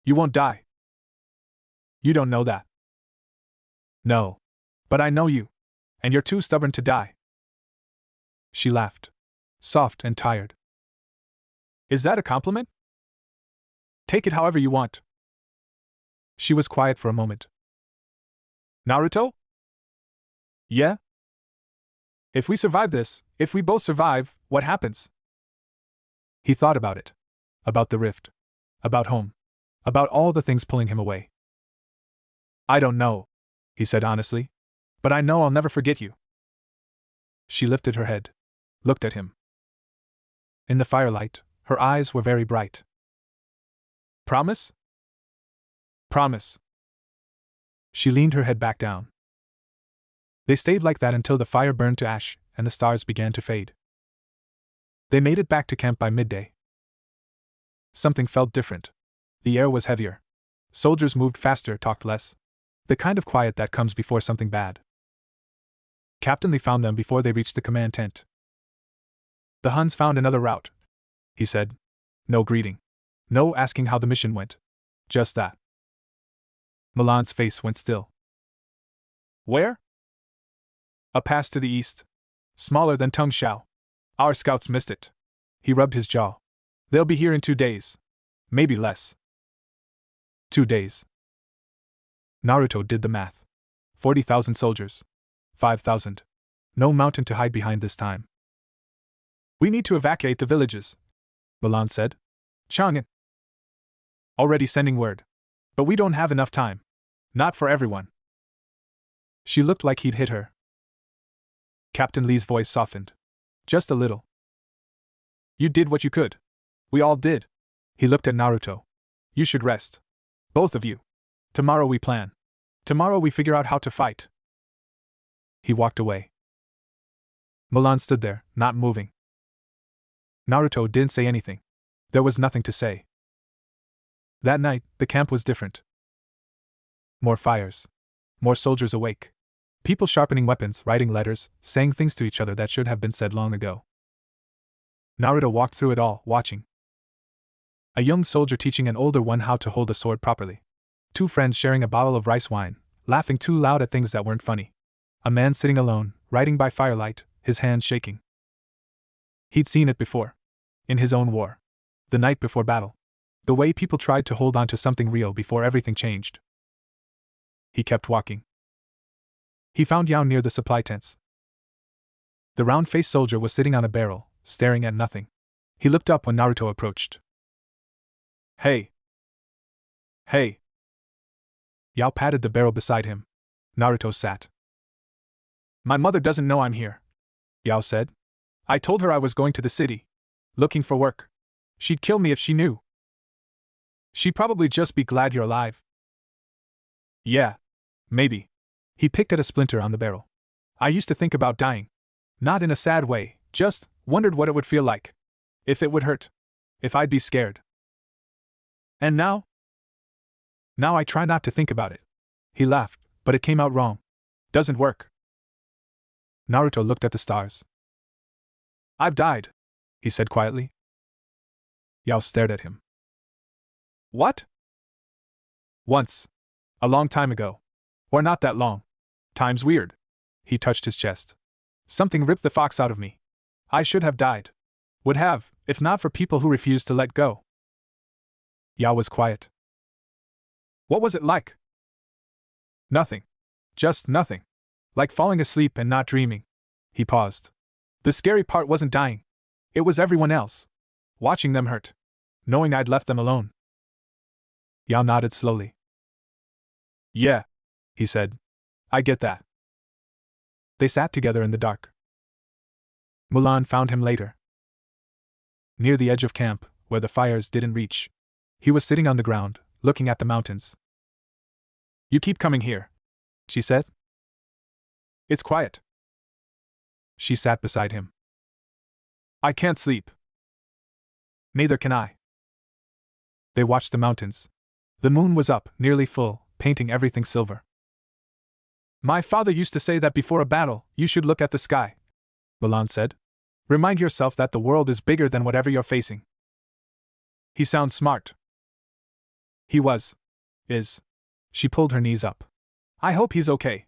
A: You won't die. You don't know that. No. But I know you. And you're too stubborn to die. She laughed. Soft and tired. Is that a compliment? Take it however you want. She was quiet for a moment. Naruto? Yeah? If we survive this, if we both survive, what happens? He thought about it. About the rift. About home. About all the things pulling him away. I don't know, he said honestly. But I know I'll never forget you. She lifted her head. Looked at him. In the firelight, her eyes were very bright. Promise? Promise. She leaned her head back down. They stayed like that until the fire burned to ash and the stars began to fade. They made it back to camp by midday. Something felt different. The air was heavier. Soldiers moved faster, talked less. The kind of quiet that comes before something bad. Captain Lee found them before they reached the command tent. The Huns found another route, he said. No greeting. No asking how the mission went. Just that. Mulan's face went still. Where? A pass to the east. Smaller than Tung Shao. Our scouts missed it. He rubbed his jaw. They'll be here in 2 days. Maybe less. 2 days. Naruto did the math. 40,000 soldiers. 5,000. No mountain to hide behind this time. We need to evacuate the villages, Mulan said. Chang'an. Already sending word. But we don't have enough time. Not for everyone. She looked like he'd hit her. Captain Lee's voice softened. Just a little. You did what you could. We all did. He looked at Naruto. You should rest. Both of you. Tomorrow we plan. Tomorrow we figure out how to fight. He walked away. Mulan stood there, not moving. Naruto didn't say anything. There was nothing to say. That night, the camp was different. More fires. More soldiers awake. People sharpening weapons, writing letters, saying things to each other that should have been said long ago. Naruto walked through it all, watching. A young soldier teaching an older one how to hold a sword properly. 2 friends sharing a bottle of rice wine, laughing too loud at things that weren't funny. A man sitting alone, writing by firelight, his hands shaking. He'd seen it before. In his own war. The night before battle. The way people tried to hold on to something real before everything changed. He kept walking. He found Yao near the supply tents. The round-faced soldier was sitting on a barrel, staring at nothing. He looked up when Naruto approached. Hey! Hey! Yao patted the barrel beside him. Naruto sat. My mother doesn't know I'm here, Yao said. I told her I was going to the city. Looking for work. She'd kill me if she knew. She'd probably just be glad you're alive. Yeah. Maybe. He picked at a splinter on the barrel. I used to think about dying. Not in a sad way, just wondered what it would feel like. If it would hurt. If I'd be scared. And now? Now I try not to think about it. He laughed, but it came out wrong. Doesn't work. Naruto looked at the stars. I've died, he said quietly. Yao stared at him. What? Once. A long time ago. Or not that long. Time's weird. He touched his chest. Something ripped the fox out of me. I should have died. Would have, if not for people who refused to let go. Yao was quiet. What was it like? Nothing. Just nothing. Like falling asleep and not dreaming. He paused. The scary part wasn't dying. It was everyone else. Watching them hurt. Knowing I'd left them alone. Yao nodded slowly. Yeah, he said. I get that. They sat together in the dark. Mulan found him later. Near the edge of camp, where the fires didn't reach. He was sitting on the ground, looking at the mountains. You keep coming here, she said. It's quiet. She sat beside him. I can't sleep, Neither can I. They watched the mountains. The moon was up, nearly full, painting everything silver. My father used to say that before a battle, you should look at the sky, Mulan said. Remind yourself that the world is bigger than whatever you're facing. He sounds smart. He was. Is. She pulled her knees up. I hope he's okay.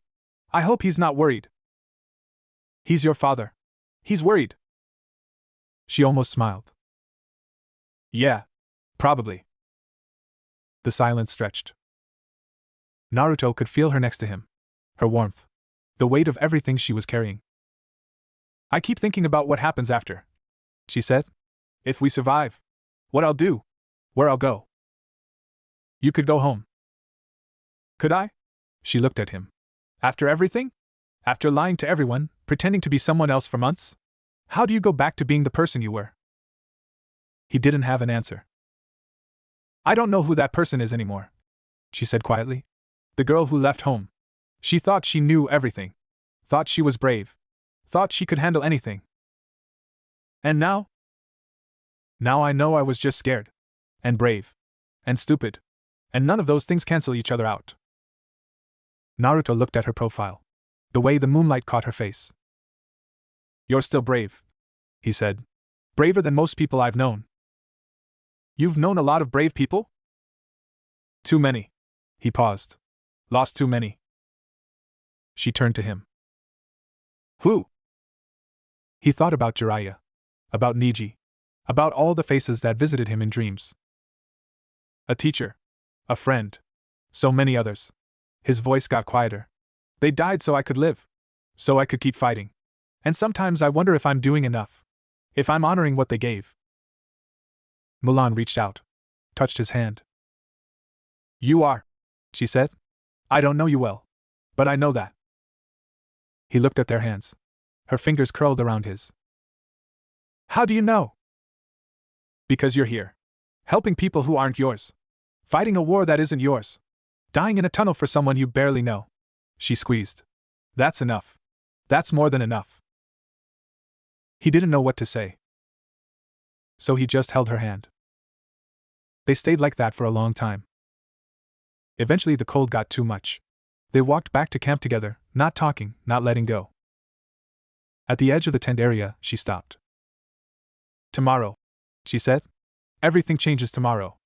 A: I hope he's not worried. He's your father. He's worried. She almost smiled. Yeah. Probably. The silence stretched. Naruto could feel her next to him. Her warmth. The weight of everything she was carrying. I keep thinking about what happens after, she said. If we survive. What I'll do. Where I'll go. You could go home. Could I? She looked at him. After everything? After lying to everyone, pretending to be someone else for months? How do you go back to being the person you were? He didn't have an answer. I don't know who that person is anymore, she said quietly. The girl who left home. She thought she knew everything. Thought she was brave. Thought she could handle anything. And now? Now I know I was just scared. And brave. And stupid. And none of those things cancel each other out. Naruto looked at her profile. The way the moonlight caught her face. You're still brave, he said. Braver than most people I've known. You've known a lot of brave people? Too many. He paused. Lost too many. She turned to him. Who? He thought about Jiraiya. About Niji. About all the faces that visited him in dreams. A teacher. A friend. So many others. His voice got quieter. They died so I could live. So I could keep fighting. And sometimes I wonder if I'm doing enough. If I'm honoring what they gave. Mulan reached out. Touched his hand. You are, she said. I don't know you well. But I know that. He looked at their hands. Her fingers curled around his. How do you know? Because you're here. Helping people who aren't yours. Fighting a war that isn't yours. Dying in a tunnel for someone you barely know. She squeezed. That's enough. That's more than enough. He didn't know what to say. So he just held her hand. They stayed like that for a long time. Eventually the cold got too much. They walked back to camp together, not talking, not letting go. At the edge of the tent area, she stopped. Tomorrow, she said. Everything changes tomorrow.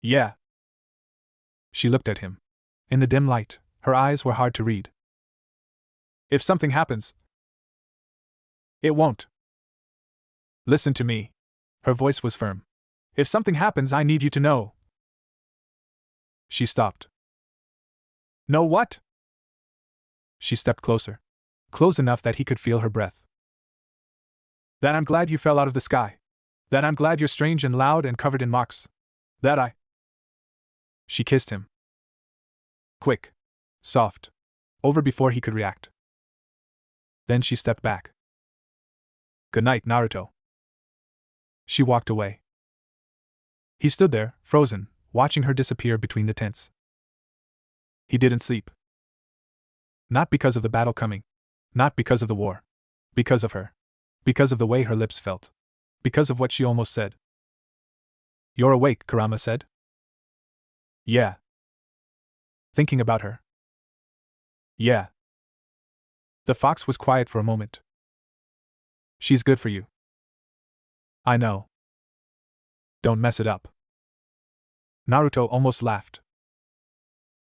A: Yeah. She looked at him. In the dim light, her eyes were hard to read. If something happens. It won't. Listen to me. Her voice was firm. If something happens, I need you to know. She stopped. Know what? She stepped closer. Close enough that he could feel her breath. That I'm glad you fell out of the sky. That I'm glad you're strange and loud and covered in marks. That I. She kissed him. Quick. Soft. Over before he could react. Then she stepped back. Good night, Naruto. She walked away. He stood there, frozen, watching her disappear between the tents. He didn't sleep. Not because of the battle coming. Not because of the war. Because of her. Because of the way her lips felt. Because of what she almost said. You're awake, Kurama said. Yeah. Thinking about her. Yeah. The fox was quiet for a moment. She's good for you. I know. Don't mess it up. Naruto almost laughed.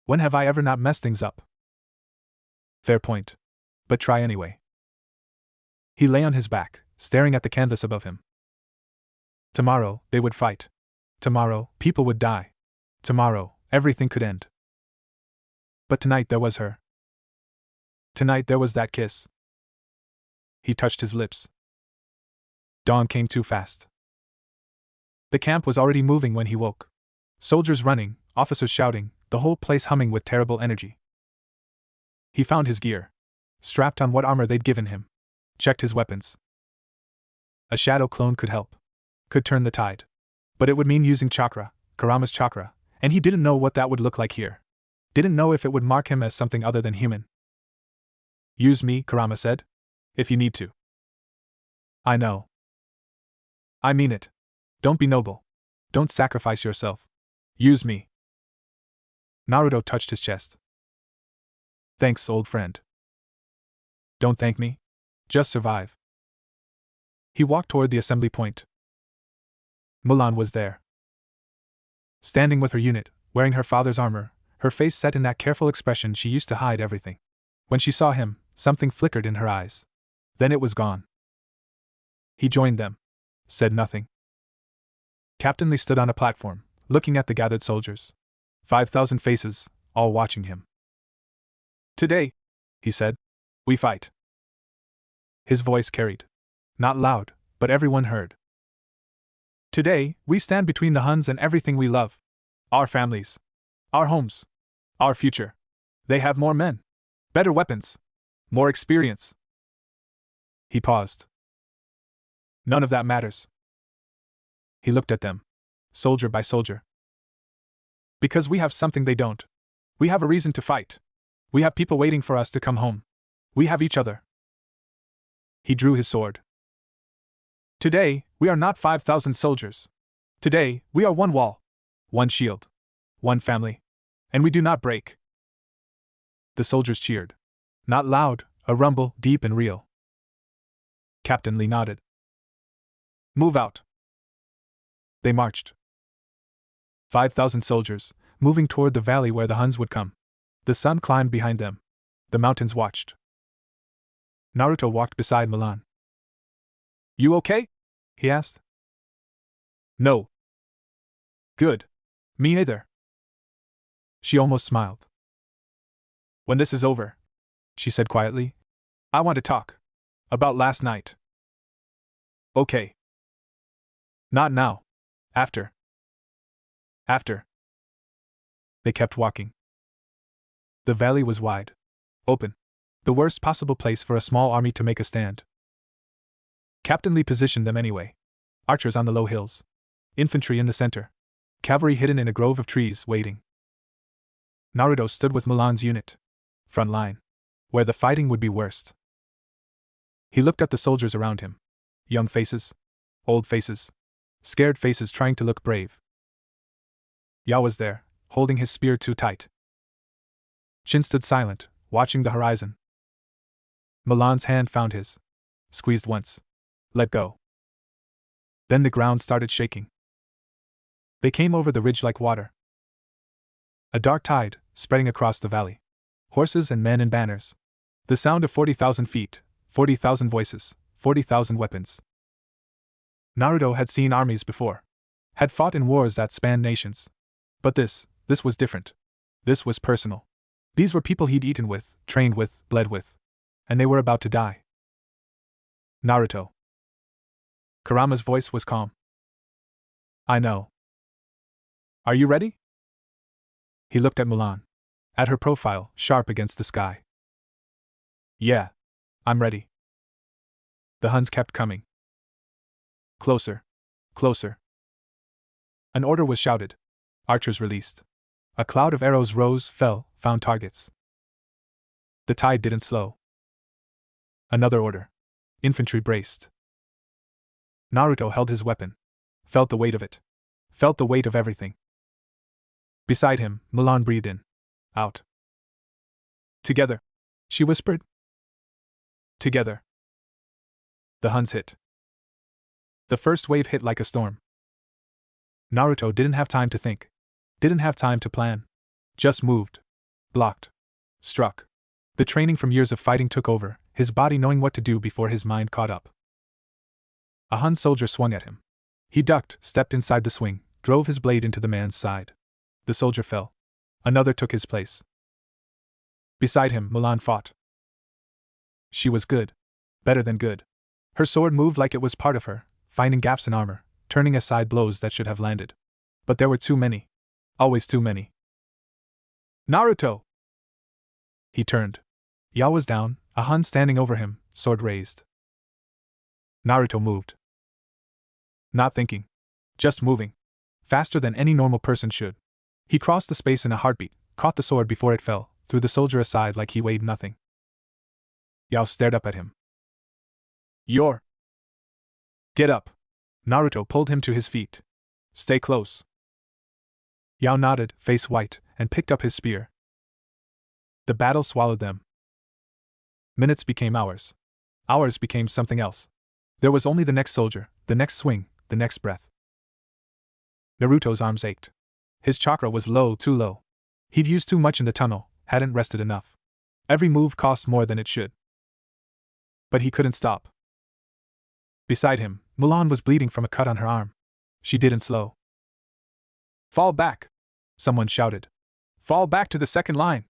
A: When have I ever not messed things up? Fair point. But try anyway. He lay on his back, staring at the canvas above him. Tomorrow, they would fight. Tomorrow, people would die. Tomorrow, everything could end. But tonight there was her. Tonight there was that kiss. He touched his lips. Dawn came too fast. The camp was already moving when he woke. Soldiers running, officers shouting, the whole place humming with terrible energy. He found his gear. Strapped on what armor they'd given him. Checked his weapons. A shadow clone could help. Could turn the tide. But it would mean using chakra, Kurama's chakra, and he didn't know what that would look like here. Didn't know if it would mark him as something other than human. Use me, Kurama said. If you need to. I know. I mean it. Don't be noble. Don't sacrifice yourself. Use me. Naruto touched his chest. Thanks, old friend. Don't thank me. Just survive. He walked toward the assembly point. Mulan was there. Standing with her unit, wearing her father's armor, her face set in that careful expression she used to hide everything. When she saw him, something flickered in her eyes. Then it was gone. He joined them. Said nothing. Captain Lee stood on a platform, looking at the gathered soldiers. 5,000 faces, all watching him. Today, he said, we fight. His voice carried. Not loud, but everyone heard. Today, we stand between the Huns and everything we love. Our families. Our homes. Our future. They have more men. Better weapons. More experience. He paused. None of that matters. He looked at them, soldier by soldier. Because we have something they don't. We have a reason to fight. We have people waiting for us to come home. We have each other. He drew his sword. Today, we are not 5,000 soldiers. Today, we are one wall, one shield, one family. And we do not break. The soldiers cheered. Not loud, a rumble, deep and real. Captain Lee nodded. Move out. They marched. 5,000 soldiers, moving toward the valley where the Huns would come. The sun climbed behind them. The mountains watched. Naruto walked beside Mulan. You okay? He asked. No. Good. Me neither. She almost smiled. When this is over, she said quietly, I want to talk. About last night. Okay. Not now. After. After. They kept walking. The valley was wide. Open. The worst possible place for a small army to make a stand. Captain Lee positioned them anyway. Archers on the low hills. Infantry in the center. Cavalry hidden in a grove of trees, waiting. Naruto stood with Mulan's unit. Front line. Where the fighting would be worst. He looked at the soldiers around him. Young faces. Old faces. Scared faces trying to look brave. Yao was there, holding his spear too tight. Shin stood silent, watching the horizon. Mulan's hand found his. Squeezed once. Let go. Then the ground started shaking. They came over the ridge like water. A dark tide, spreading across the valley. Horses and men and banners. The sound of 40,000 feet, 40,000 voices, 40,000 weapons. Naruto had seen armies before. Had fought in wars that spanned nations. But this was different. This was personal. These were people he'd eaten with, trained with, bled with. And they were about to die. Naruto. Kurama's voice was calm. I know. Are you ready? He looked at Mulan. At her profile, sharp against the sky. Yeah. I'm ready. The Huns kept coming. Closer. Closer. An order was shouted. Archers released. A cloud of arrows rose, fell, found targets. The tide didn't slow. Another order. Infantry braced. Naruto held his weapon. Felt the weight of it. Felt the weight of everything. Beside him, Mulan breathed in. Out. Together. She whispered. Together. The Huns hit. The first wave hit like a storm. Naruto didn't have time to think. Didn't have time to plan. Just moved. Blocked. Struck. The training from years of fighting took over, his body knowing what to do before his mind caught up. A Hun soldier swung at him. He ducked, stepped inside the swing, drove his blade into the man's side. The soldier fell. Another took his place. Beside him, Mulan fought. She was good. Better than good. Her sword moved like it was part of her, finding gaps in armor, turning aside blows that should have landed. But there were too many. Always too many. Naruto! He turned. Yao was down, a Hun standing over him, sword raised. Naruto moved. Not thinking. Just moving. Faster than any normal person should. He crossed the space in a heartbeat, caught the sword before it fell, threw the soldier aside like he weighed nothing. Yao stared up at him. You're. Get up. Naruto pulled him to his feet. Stay close. Yao nodded, face white, and picked up his spear. The battle swallowed them. Minutes became hours. Hours became something else. There was only the next soldier, the next swing, the next breath. Naruto's arms ached. His chakra was low, too low. He'd used too much in the tunnel, hadn't rested enough. Every move cost more than it should. But he couldn't stop. Beside him, Mulan was bleeding from a cut on her arm. She didn't slow. Fall back! Someone shouted. Fall back to the second line!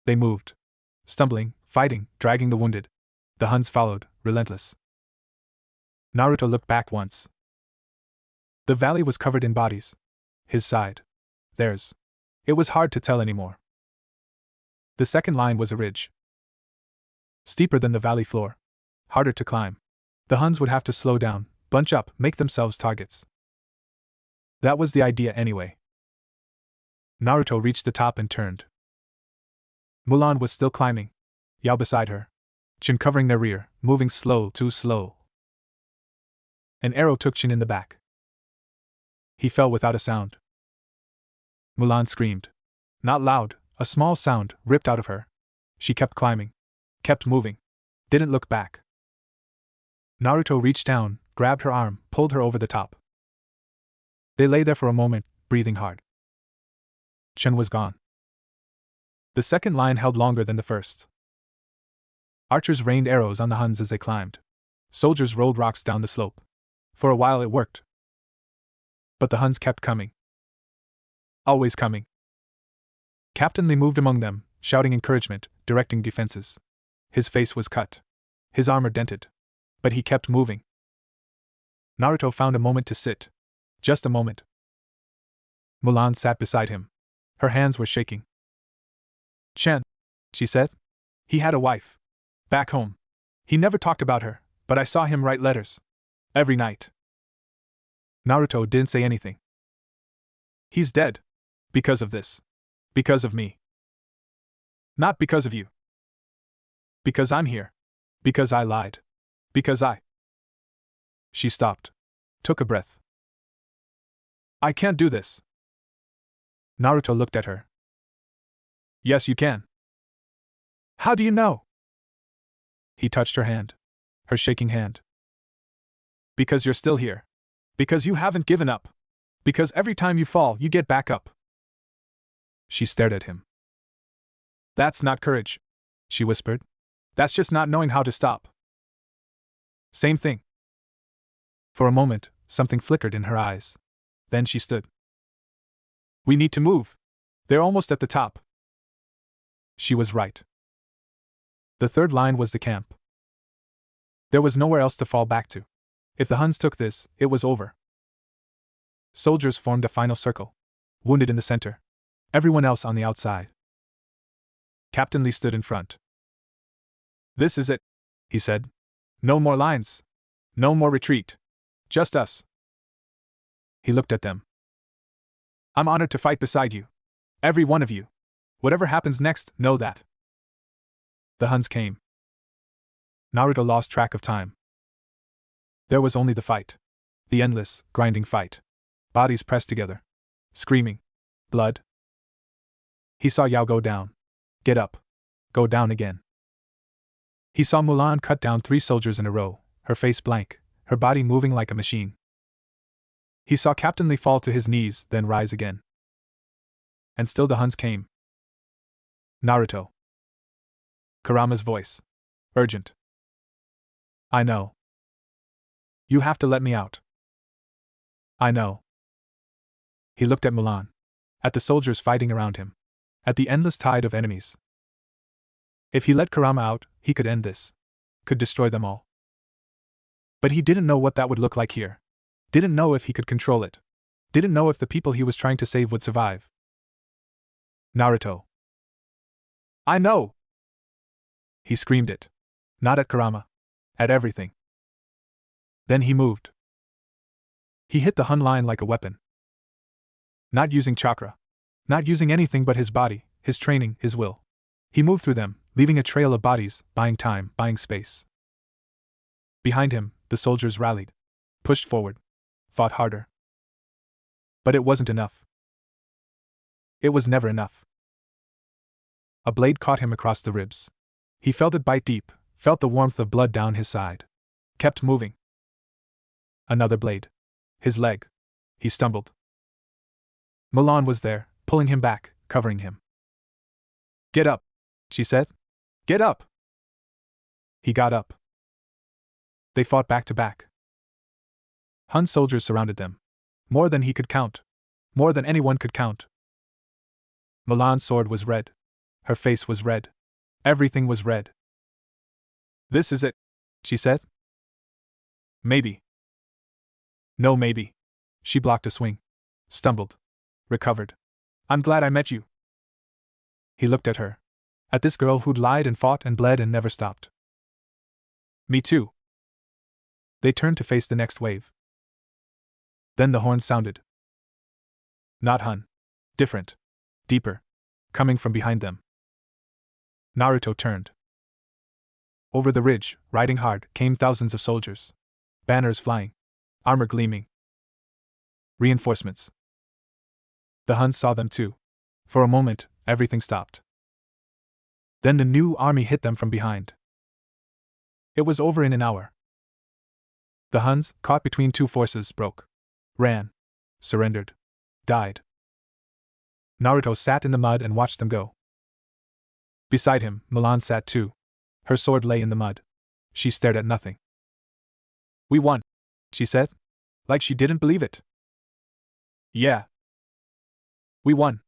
A: They moved. Stumbling, fighting, dragging the wounded. The Huns followed, relentless. Naruto looked back once. The valley was covered in bodies. His side. Theirs. It was hard to tell anymore. The second line was a ridge. Steeper than the valley floor. Harder to climb. The Huns would have to slow down, bunch up, make themselves targets. That was the idea anyway. Naruto reached the top and turned. Mulan was still climbing. Yao beside her. Chin covering their rear, moving slow, too slow. An arrow took Chin in the back. He fell without a sound. Mulan screamed. Not loud, a small sound ripped out of her. She kept climbing. Kept moving. Didn't look back. Naruto reached down, grabbed her arm, pulled her over the top. They lay there for a moment, breathing hard. Chin was gone. The second line held longer than the first. Archers rained arrows on the Huns as they climbed. Soldiers rolled rocks down the slope. For a while it worked. But the Huns kept coming. Always coming. Captain Lee moved among them, shouting encouragement, directing defenses. His face was cut. His armor dented. But he kept moving. Naruto found a moment to sit. Just a moment. Mulan sat beside him. Her hands were shaking. Chen, she said. He had a wife. Back home. He never talked about her, but I saw him write letters. Every night. Naruto didn't say anything. He's dead. Because of this. Because of me. Not because of you. Because I'm here. Because I lied. Because I. She stopped. Took a breath. I can't do this. Naruto looked at her. Yes, you can. How do you know? He touched her hand. Her shaking hand. Because you're still here. Because you haven't given up. Because every time you fall, you get back up. She stared at him. That's not courage, she whispered. That's just not knowing how to stop. Same thing. For a moment, something flickered in her eyes. Then she stood. We need to move. They're almost at the top. She was right. The third line was the camp. There was nowhere else to fall back to. If the Huns took this, it was over. Soldiers formed a final circle. Wounded in the center. Everyone else on the outside. Captain Lee stood in front. This is it, he said. No more lines. No more retreat. Just us. He looked at them. I'm honored to fight beside you. Every one of you. Whatever happens next, know that. The Huns came. Naruto lost track of time. There was only the fight. The endless, grinding fight. Bodies pressed together. Screaming. Blood. He saw Yao go down. Get up. Go down again. He saw Mulan cut down 3 soldiers in a row, her face blank, her body moving like a machine. He saw Captain Lee fall to his knees, then rise again. And still the Huns came. Naruto. Kurama's voice. Urgent. I know. You have to let me out. I know. He looked at Mulan. At the soldiers fighting around him. At the endless tide of enemies. If he let Kurama out, he could end this. Could destroy them all. But he didn't know what that would look like here. Didn't know if he could control it. Didn't know if the people he was trying to save would survive. Naruto. I know! He screamed it. Not at Kurama. At everything. Then he moved. He hit the Hun line like a weapon. Not using chakra. Not using anything but his body, his training, his will. He moved through them, leaving a trail of bodies, buying time, buying space. Behind him, the soldiers rallied. pushed forward, fought harder. But it wasn't enough. It was never enough. A blade caught him across the ribs. He felt it bite deep, felt the warmth of blood down his side. Kept moving. Another blade. His leg. He stumbled. Mulan was there, pulling him back, covering him. "Get up," she said. "Get up!" He got up. They fought back to back. Hun soldiers surrounded them. More than he could count. More than anyone could count. Mulan's sword was red. Her face was red. Everything was red. "This is it," she said. "Maybe." "No, maybe." She blocked a swing. Stumbled. Recovered. "I'm glad I met you." He looked at her. At this girl who'd lied and fought and bled and never stopped. "Me too." They turned to face the next wave. Then the horn sounded. Not Hun. Different. Deeper. Coming from behind them. Naruto turned. Over the ridge, riding hard, came thousands of soldiers. Banners flying. Armor gleaming. Reinforcements. The Huns saw them too. For a moment, everything stopped. Then the new army hit them from behind. It was over in an hour. The Huns, caught between two forces, broke. Ran. Surrendered. Died. Naruto sat in the mud and watched them go. Beside him, Mulan sat too. Her sword lay in the mud. She stared at nothing. "We won," she said. Like she didn't believe it. "Yeah. We won."